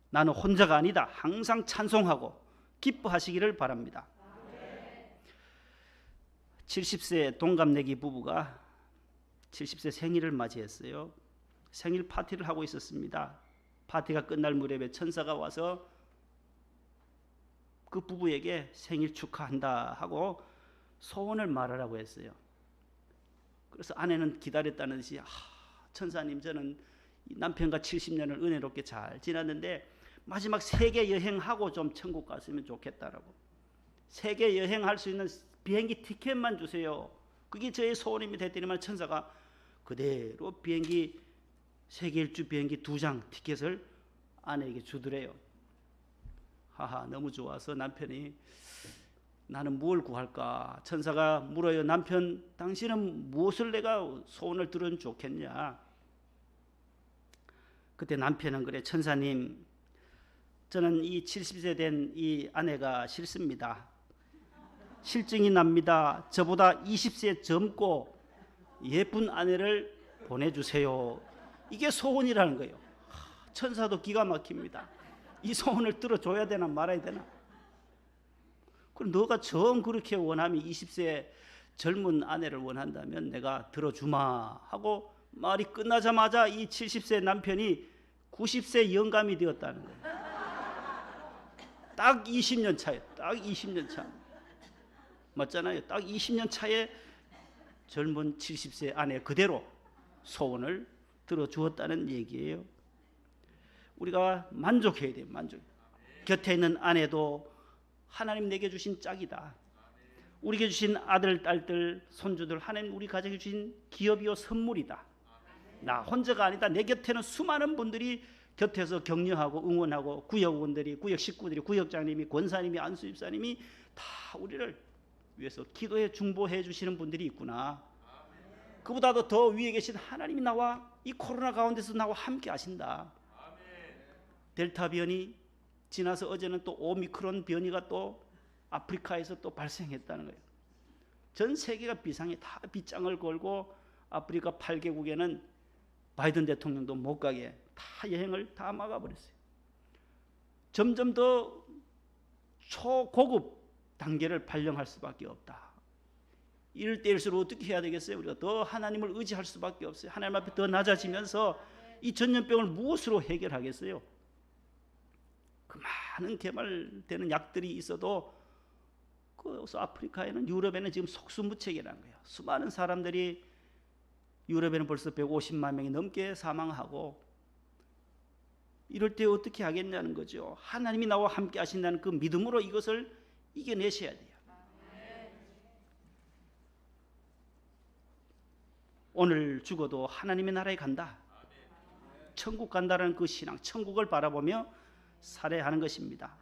나는 혼자가 아니다. 항상 찬송하고 기뻐하시기를 바랍니다. 70세 동갑내기 부부가 70세 생일을 맞이했어요. 생일 파티를 하고 있었습니다. 파티가 끝날 무렵에 천사가 와서 그 부부에게 생일 축하한다 하고 소원을 말하라고 했어요. 그래서 아내는 기다렸다는 듯이 천사님, 저는 남편과 70년을 은혜롭게 잘 지났는데 마지막 세계 여행하고 좀 천국 갔으면 좋겠다라고. 세계 여행할 수 있는 비행기 티켓만 주세요. 그게 저의 소원입니다 했더니만 천사가 그대로 비행기 세계 일주 비행기 2장 티켓을 아내에게 주더래요. 하하, 너무 좋아서 남편이 나는 무엇을 구할까? 천사가 물어요. 남편, 당신은 무엇을 내가 소원을 들으면 좋겠냐? 그때 남편은 그래, 천사님, 저는 이 70세 된 이 아내가 싫습니다. 실증이 납니다. 저보다 20세 젊고 예쁜 아내를 보내주세요. 이게 소원이라는 거예요. 천사도 기가 막힙니다. 이 소원을 들어줘야 되나 말아야 되나? 그럼 너가 정 그렇게 원하면 20세 젊은 아내를 원한다면 내가 들어주마 하고 말이 끝나자마자 이 70세 남편이 90세 영감이 되었다는 거예요. 딱 20년 차예요. 딱 20년 차. 맞잖아요. 딱 20년 차에 젊은 70세 아내 그대로 소원을 들어주었다는 얘기예요. 우리가 만족해야 돼요. 만족. 곁에 있는 아내도 하나님 내게 주신 짝이다. 우리에게 주신 아들, 딸들, 손주들, 하나님 우리 가정에 주신 기업이요 선물이다. 나 혼자가 아니다. 내 곁에는 수많은 분들이 곁에서 격려하고 응원하고 구역원들이, 구역 식구들이, 구역장님이, 권사님이, 안수집사님이 다 우리를 위해서 기도해 중보해 주시는 분들이 있구나. 그보다도 더 위에 계신 하나님이 나와 이 코로나 가운데서 나와 함께 하신다. 델타 변이 지나서 어제는 또 오미크론 변이가 또 아프리카에서 또 발생했다는 거예요. 전 세계가 비상에 다 빗장을 걸고 아프리카 8개국에는 바이든 대통령도 못 가게 다 여행을 다 막아버렸어요. 점점 더 초고급 단계를 발령할 수밖에 없다. 이럴 때일수록 어떻게 해야 되겠어요? 우리가 더 하나님을 의지할 수밖에 없어요. 하나님 앞에 더 낮아지면서 이 전염병을 무엇으로 해결하겠어요? 그 많은 개발되는 약들이 있어도 그래서 아프리카에는, 유럽에는 지금 속수무책이라는 거예요. 수많은 사람들이 유럽에는 벌써 150만 명이 넘게 사망하고, 이럴 때 어떻게 하겠냐는 거죠. 하나님이 나와 함께 하신다는 그 믿음으로 이것을 이겨내셔야 돼요. 오늘 죽어도 하나님의 나라에 간다. 천국 간다는 그 신앙, 천국을 바라보며 살아야 하는 것입니다.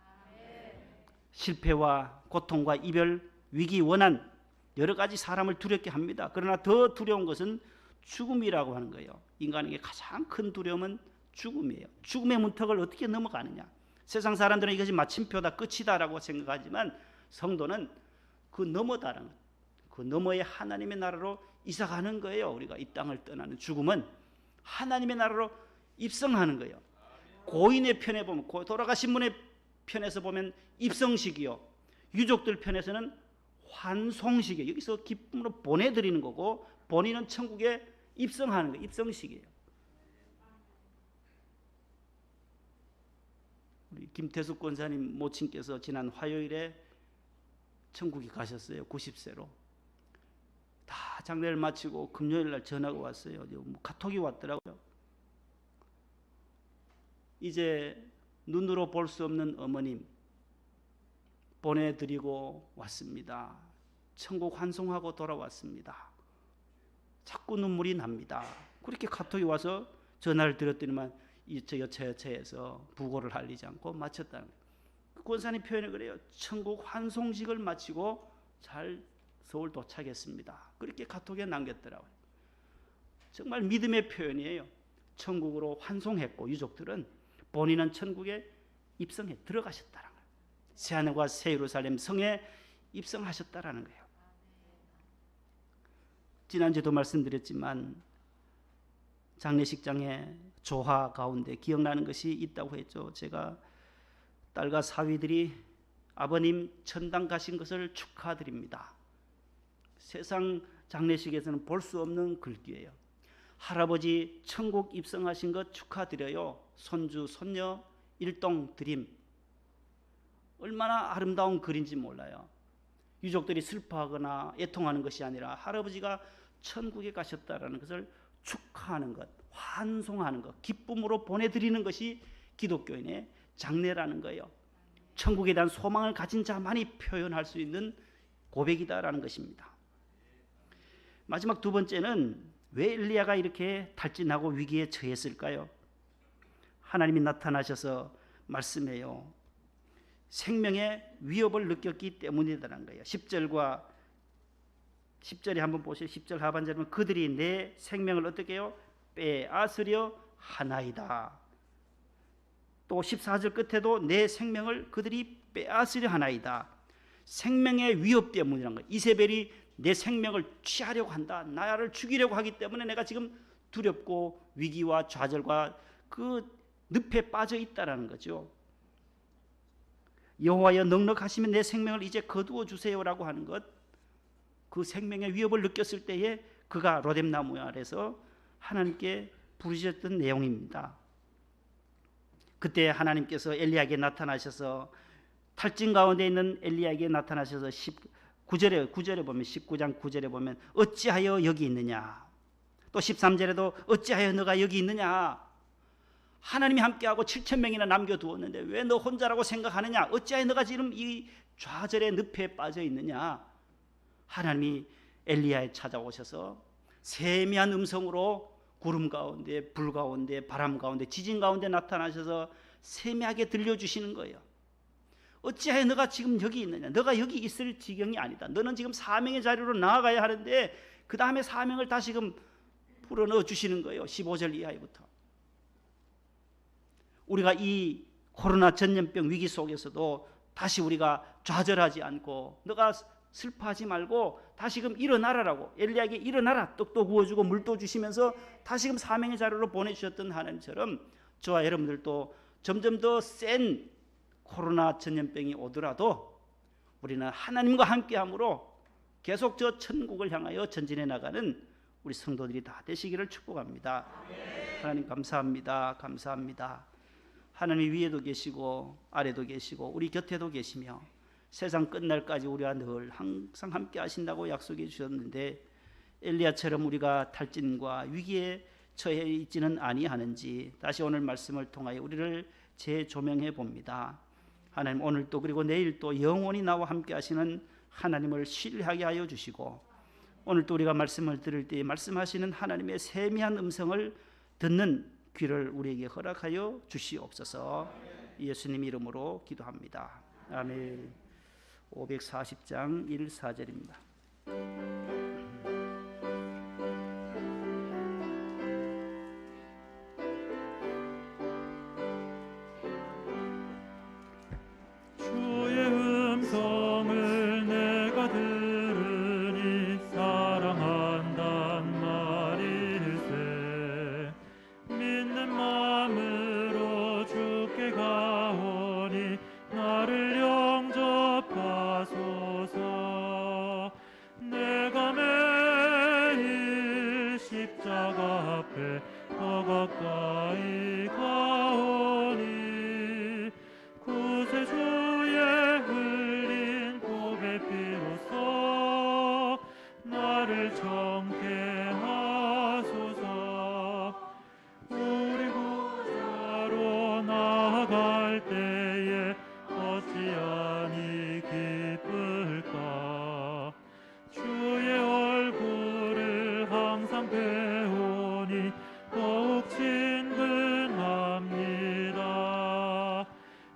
실패와 고통과 이별, 위기, 원한 여러 가지 사람을 두렵게 합니다. 그러나 더 두려운 것은 죽음이라고 하는 거예요. 인간에게 가장 큰 두려움은 죽음이에요. 죽음의 문턱을 어떻게 넘어가느냐. 세상 사람들은 이것이 마침표다, 끝이다라고 생각하지만 성도는 그 너머다라는, 그 너머의 하나님의 나라로 이사가는 거예요. 우리가 이 땅을 떠나는 죽음은 하나님의 나라로 입성하는 거예요. 고인의 편에 보면, 돌아가신 분의 편에서 보면 입성식이요, 유족들 편에서는 환송식이에요. 여기서 기쁨으로 보내드리는 거고, 본인은 천국에 입성하는 거예요. 입성식이에요. 우리 김태숙 권사님 모친께서 지난 화요일에 천국에 가셨어요. 90세로. 다 장례를 마치고 금요일 날 전화가 왔어요. 카톡이 왔더라고요. 이제 눈으로 볼 수 없는 어머님 보내드리고 왔습니다. 천국 환송하고 돌아왔습니다. 자꾸 눈물이 납니다. 그렇게 카톡이 와서 전화를 드렸더니만 여차여차해서 부고를 알리지 않고 마쳤다는 거예요. 그 권사님 표현을 그래요. 천국 환송식을 마치고 잘 서울 도착했습니다. 그렇게 카톡에 남겼더라고요. 정말 믿음의 표현이에요. 천국으로 환송했고 유족들은 본인은 천국에 입성해 들어가셨다는 거예요. 새하늘과 새 예루살렘 성에 입성하셨다라는 거예요. 지난주에도 말씀드렸지만 장례식장에 조화 가운데 기억나는 것이 있다고 했죠. 제가 딸과 사위들이 아버님 천당 가신 것을 축하드립니다. 세상 장례식에서는 볼 수 없는 글귀예요. 할아버지 천국 입성하신 것 축하드려요. 손주 손녀 일동 드림. 얼마나 아름다운 글인지 몰라요. 유족들이 슬퍼하거나 애통하는 것이 아니라 할아버지가 천국에 가셨다라는 것을 축하하는 것, 환송하는 것, 기쁨으로 보내드리는 것이 기독교인의 장례라는 거예요. 천국에 대한 소망을 가진 자만이 표현할 수 있는 고백이다라는 것입니다. 마지막 두 번째는 왜 엘리야가 이렇게 탈진하고 위기에 처했을까요? 하나님이 나타나셔서 말씀해요. 생명의 위협을 느꼈기 때문이라는 거예요. 10절에 한번 보세요. 10절 하반절에 보면 그들이 내 생명을 어떻게 해요? 빼앗으려 하나이다. 또 14절 끝에도 내 생명을 그들이 빼앗으려 하나이다. 생명의 위협 때문이라는 거예요. 이세벨이 내 생명을 취하려고 한다. 나를 죽이려고 하기 때문에 내가 지금 두렵고 위기와 좌절과 그 늪에 빠져 있다라는 거죠. 여호와여 넉넉하시면 내 생명을 이제 거두어 주세요라고 하는 것, 그 생명의 위협을 느꼈을 때에 그가 로뎀나무 아래서 하나님께 부르셨던 내용입니다. 그때 하나님께서 엘리야에게 나타나셔서 탈진 가운데 있는 엘리야에게 나타나셔서 9절에 보면 19장 9절에 보면 어찌하여 여기 있느냐, 또 13절에도 어찌하여 너가 여기 있느냐, 하나님이 함께하고 7,000명이나 남겨두었는데 왜 너 혼자라고 생각하느냐, 어찌하여 너가 지금 이 좌절의 늪에 빠져 있느냐. 하나님이 엘리야에 찾아오셔서 세미한 음성으로 구름 가운데, 불 가운데, 바람 가운데, 지진 가운데 나타나셔서 세미하게 들려주시는 거예요. 어찌하여 너가 지금 여기 있느냐, 너가 여기 있을 지경이 아니다. 너는 지금 사명의 자리로 나아가야 하는데 그 다음에 사명을 다시금 불어넣어 주시는 거예요. 15절 이하부터. 우리가 이 코로나 전염병 위기 속에서도 다시 우리가 좌절하지 않고 너가 슬퍼하지 말고 다시금 일어나라라고, 엘리야에게 일어나라, 떡도 구워주고 물도 주시면서 다시금 사명의 자리로 보내주셨던 하나님처럼 저와 여러분들도 점점 더 센 코로나 전염병이 오더라도 우리는 하나님과 함께함으로 계속 저 천국을 향하여 전진해 나가는 우리 성도들이 다 되시기를 축복합니다. 하나님 감사합니다. 감사합니다. 하나님 위에도 계시고 아래도 계시고 우리 곁에도 계시며 세상 끝날까지 우리와 늘 항상 함께 하신다고 약속해 주셨는데 엘리야처럼 우리가 탈진과 위기에 처해 있지는 아니하는지 다시 오늘 말씀을 통하여 우리를 재조명해 봅니다. 하나님 오늘도 그리고 내일도 영원히 나와 함께 하시는 하나님을 신뢰하게 하여 주시고 오늘도 우리가 말씀을 들을 때 말씀하시는 하나님의 세미한 음성을 듣는 귀를 우리에게 허락하여 주시옵소서. 예수님 이름으로 기도합니다. 아멘. 540장 1-4절입니다. 주의 음성을 내가 들으니 사랑한단 말일세. 믿는 마음으로 주께 가오니 나를 영접하소서. 내가 매일 십자가 앞에 더 가까이 가오니 구세주의 흘린 보배 피로써 나를 정케 하소서. 우리 구주로 나아갈 때에 어찌하니 기쁠까. 주의 얼굴을 항상 배우니 더욱 친근합니다.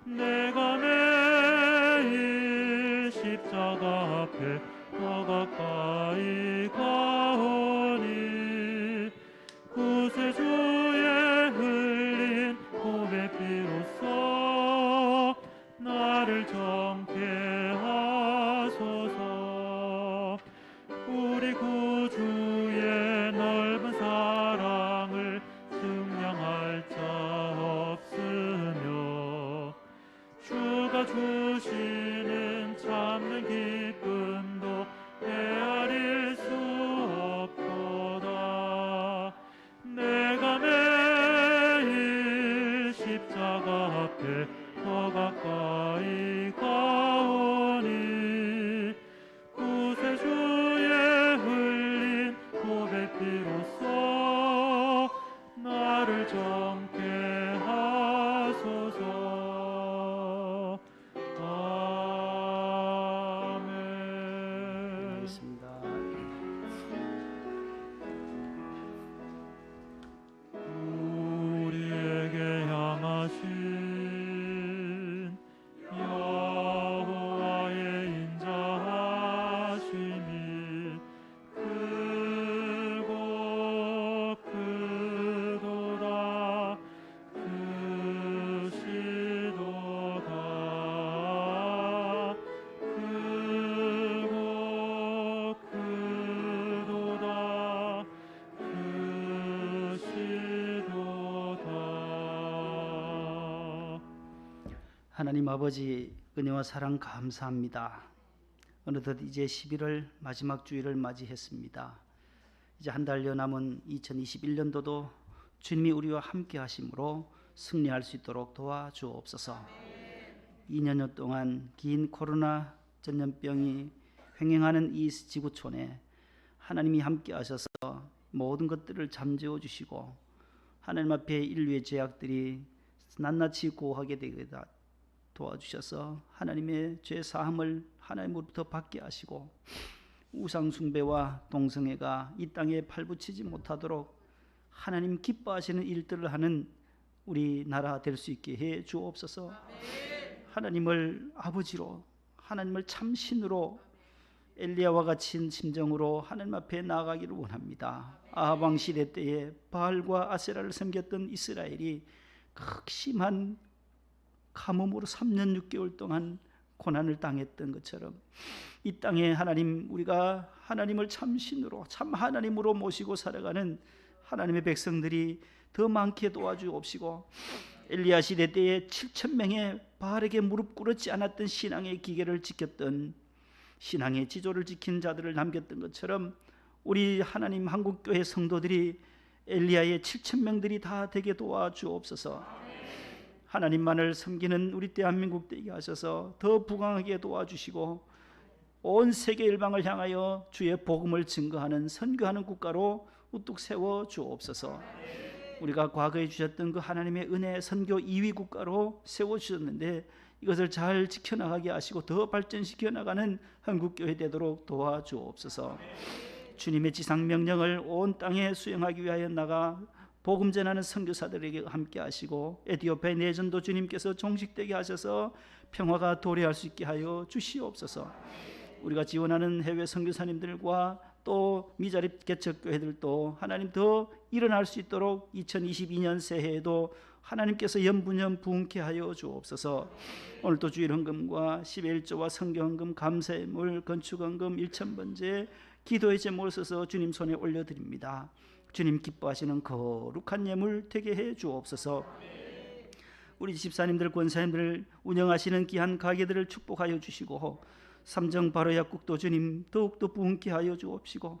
내가 매일 십자가 앞에 더 가까이 가오니 구세주의 흘린 보배 피로써 나를 정케 하소서. 우리 구주의 넓은 사랑을 증량할 자 없으며 주가 주시는 참는 기쁨도 헤아릴 수 없도다. 내가 매일 십자가 앞에 더 가까이 가오니 구세주의 흘린 고백 피로써 나를 정케 하소서. 아멘. 알겠습니다. 우리에게 향하신 여호와의 인자하심이 크고 크도다 크시도다 크고 크도다 크시도다. 하나님 아버지 은혜와 사랑 감사합니다. 어느덧 이제 11월 마지막 주일을 맞이했습니다. 이제 한 달여 남은 2021년도도 주님이 우리와 함께 하심으로 승리할 수 있도록 도와주옵소서. 2년여 동안 긴 코로나 전염병이 횡행하는 이 지구촌에 하나님이 함께 하셔서 모든 것들을 잠재워 주시고 하나님 앞에 인류의 죄악들이 낱낱이 고하게 되게 도와주셔서 하나님의 죄 사함을 하나님으로부터 받게 하시고 우상 숭배와 동성애가 이 땅에 발붙이지 못하도록 하나님 기뻐하시는 일들을 하는 우리나라 될 수 있게 해 주옵소서. 하나님을 아버지로, 하나님을 참 신으로 엘리야와 같은 심정으로 하나님 앞에 나아가기를 원합니다. 아합 왕 시대 때에 바알과 아세라를 섬겼던 이스라엘이 극심한 가뭄으로 3년 6개월 동안 고난을 당했던 것처럼 이 땅에 하나님, 우리가 하나님을 참 신으로, 참 하나님으로 모시고 살아가는 하나님의 백성들이 더 많게 도와주옵시고 엘리야 시대 때에 7,000명의 바알에게 무릎 꿇었지 않았던 신앙의 기계를 지켰던, 신앙의 지조를 지킨 자들을 남겼던 것처럼 우리 하나님 한국교회 성도들이 엘리야의 7,000명들이 다 되게 도와주옵소서. 하나님만을 섬기는 우리 대한민국 되게 하셔서 더 부강하게 도와주시고 온 세계 일방을 향하여 주의 복음을 증거하는 선교하는 국가로 우뚝 세워 주옵소서. 우리가 과거에 주셨던 그 하나님의 은혜 선교 2위 국가로 세워 주셨는데 이것을 잘 지켜나가게 하시고 더 발전시켜 나가는 한국교회 되도록 도와주옵소서. 주님의 지상명령을 온 땅에 수행하기 위하여 나가 복음 전하는 선교사들에게 함께 하시고 에티오피아 내전도 주님께서 종식되게 하셔서 평화가 도래할 수 있게 하여 주시옵소서. 우리가 지원하는 해외 선교사님들과 또 미자립 개척교회들도 하나님 더 일어날 수 있도록 2022년 새해에도 하나님께서 연분연 부흥케 하여 주옵소서. 오늘도 주일 헌금과 11조와 성경헌금, 감사의물, 건축헌금, 1,000번째 기도의 제목을 써서 주님 손에 올려드립니다. 주님 기뻐하시는 거룩한 예물 되게 해 주옵소서. 우리 집사님들, 권사님들 운영하시는 귀한 가게들을 축복하여 주시고 삼정 바로 약국도 주님 더욱더 부흥케 하여 주옵시고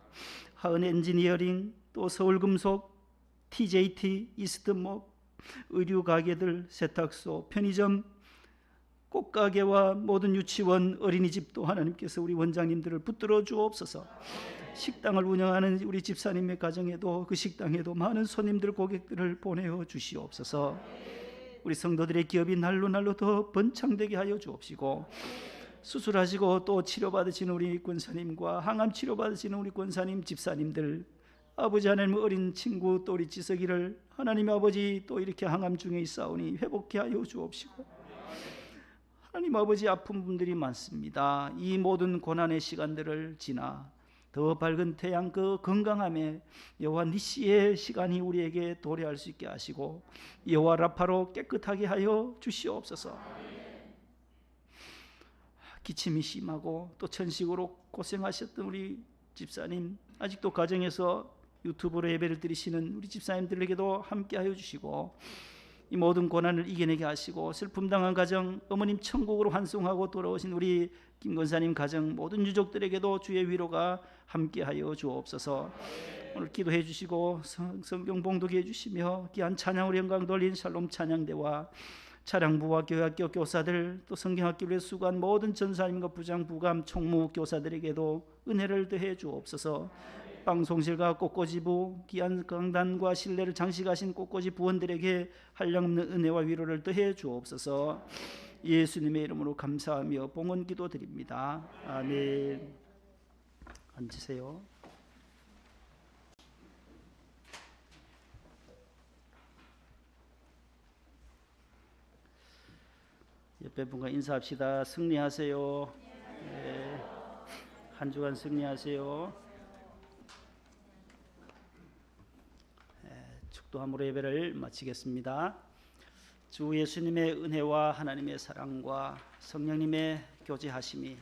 하은 엔지니어링, 또 서울금속, TJT, 이스트목, 의류 가게들, 세탁소, 편의점, 꽃가게와 모든 유치원, 어린이집도 하나님께서 우리 원장님들을 붙들어 주옵소서. 식당을 운영하는 우리 집사님의 가정에도 그 식당에도 많은 손님들, 고객들을 보내어 주시옵소서. 우리 성도들의 기업이 날로 더 번창되게 하여 주옵시고 수술하시고 또 치료받으시는 우리 권사님과 항암 치료받으시는 우리 권사님, 집사님들, 아버지 하나님 어린 친구 또 우리 지석이를 하나님 아버지 또 이렇게 항암 중에 있사오니 회복케 하여 주옵시고 하나님 아버지 아픈 분들이 많습니다. 이 모든 고난의 시간들을 지나 더 밝은 태양 그 건강함에 여호와 니시의 시간이 우리에게 도래할 수 있게 하시고 여호와 라파로 깨끗하게 하여 주시옵소서. 기침이 심하고 또 천식으로 고생하셨던 우리 집사님, 아직도 가정에서 유튜브로 예배를 드리시는 우리 집사님들에게도 함께 하여 주시고 이 모든 고난을 이겨내게 하시고 슬픔 당한 가정, 어머님 천국으로 환송하고 돌아오신 우리 김 권사님 가정 모든 유족들에게도 주의 위로가 함께하여 주옵소서. 오늘 기도해 주시고 성경 봉독해 주시며 귀한 찬양으로 영광 돌린 샬롬 찬양대와 차량부와 교회학교 교사들, 또 성경학교를 수고한 모든 전사님과 부장, 부감, 총무 교사들에게도 은혜를 더해 주옵소서. 방송실과 꽃꽂이부, 귀한 강단과 신뢰를 장식하신 꽃꽂이 부원들에게 한량없는 은혜와 위로를 더해 주옵소서. 예수님의 이름으로 감사하며 봉헌 기도드립니다. 아멘. 앉으세요. 옆에 분과 인사합시다. 승리하세요. 네. 한 주간 승리하세요. 축도함으로 예배를 마치겠습니다. 주 예수님의 은혜와 하나님의 사랑과 성령님의 교제하심이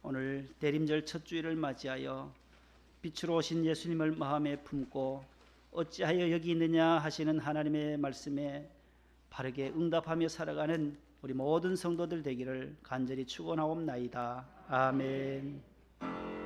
오늘 대림절 첫 주일을 맞이하여 빛으로 오신 예수님을 마음에 품고 어찌하여 여기 있느냐 하시는 하나님의 말씀에 바르게 응답하며 살아가는 우리 모든 성도들 되기를 간절히 축원하옵나이다. 아멘.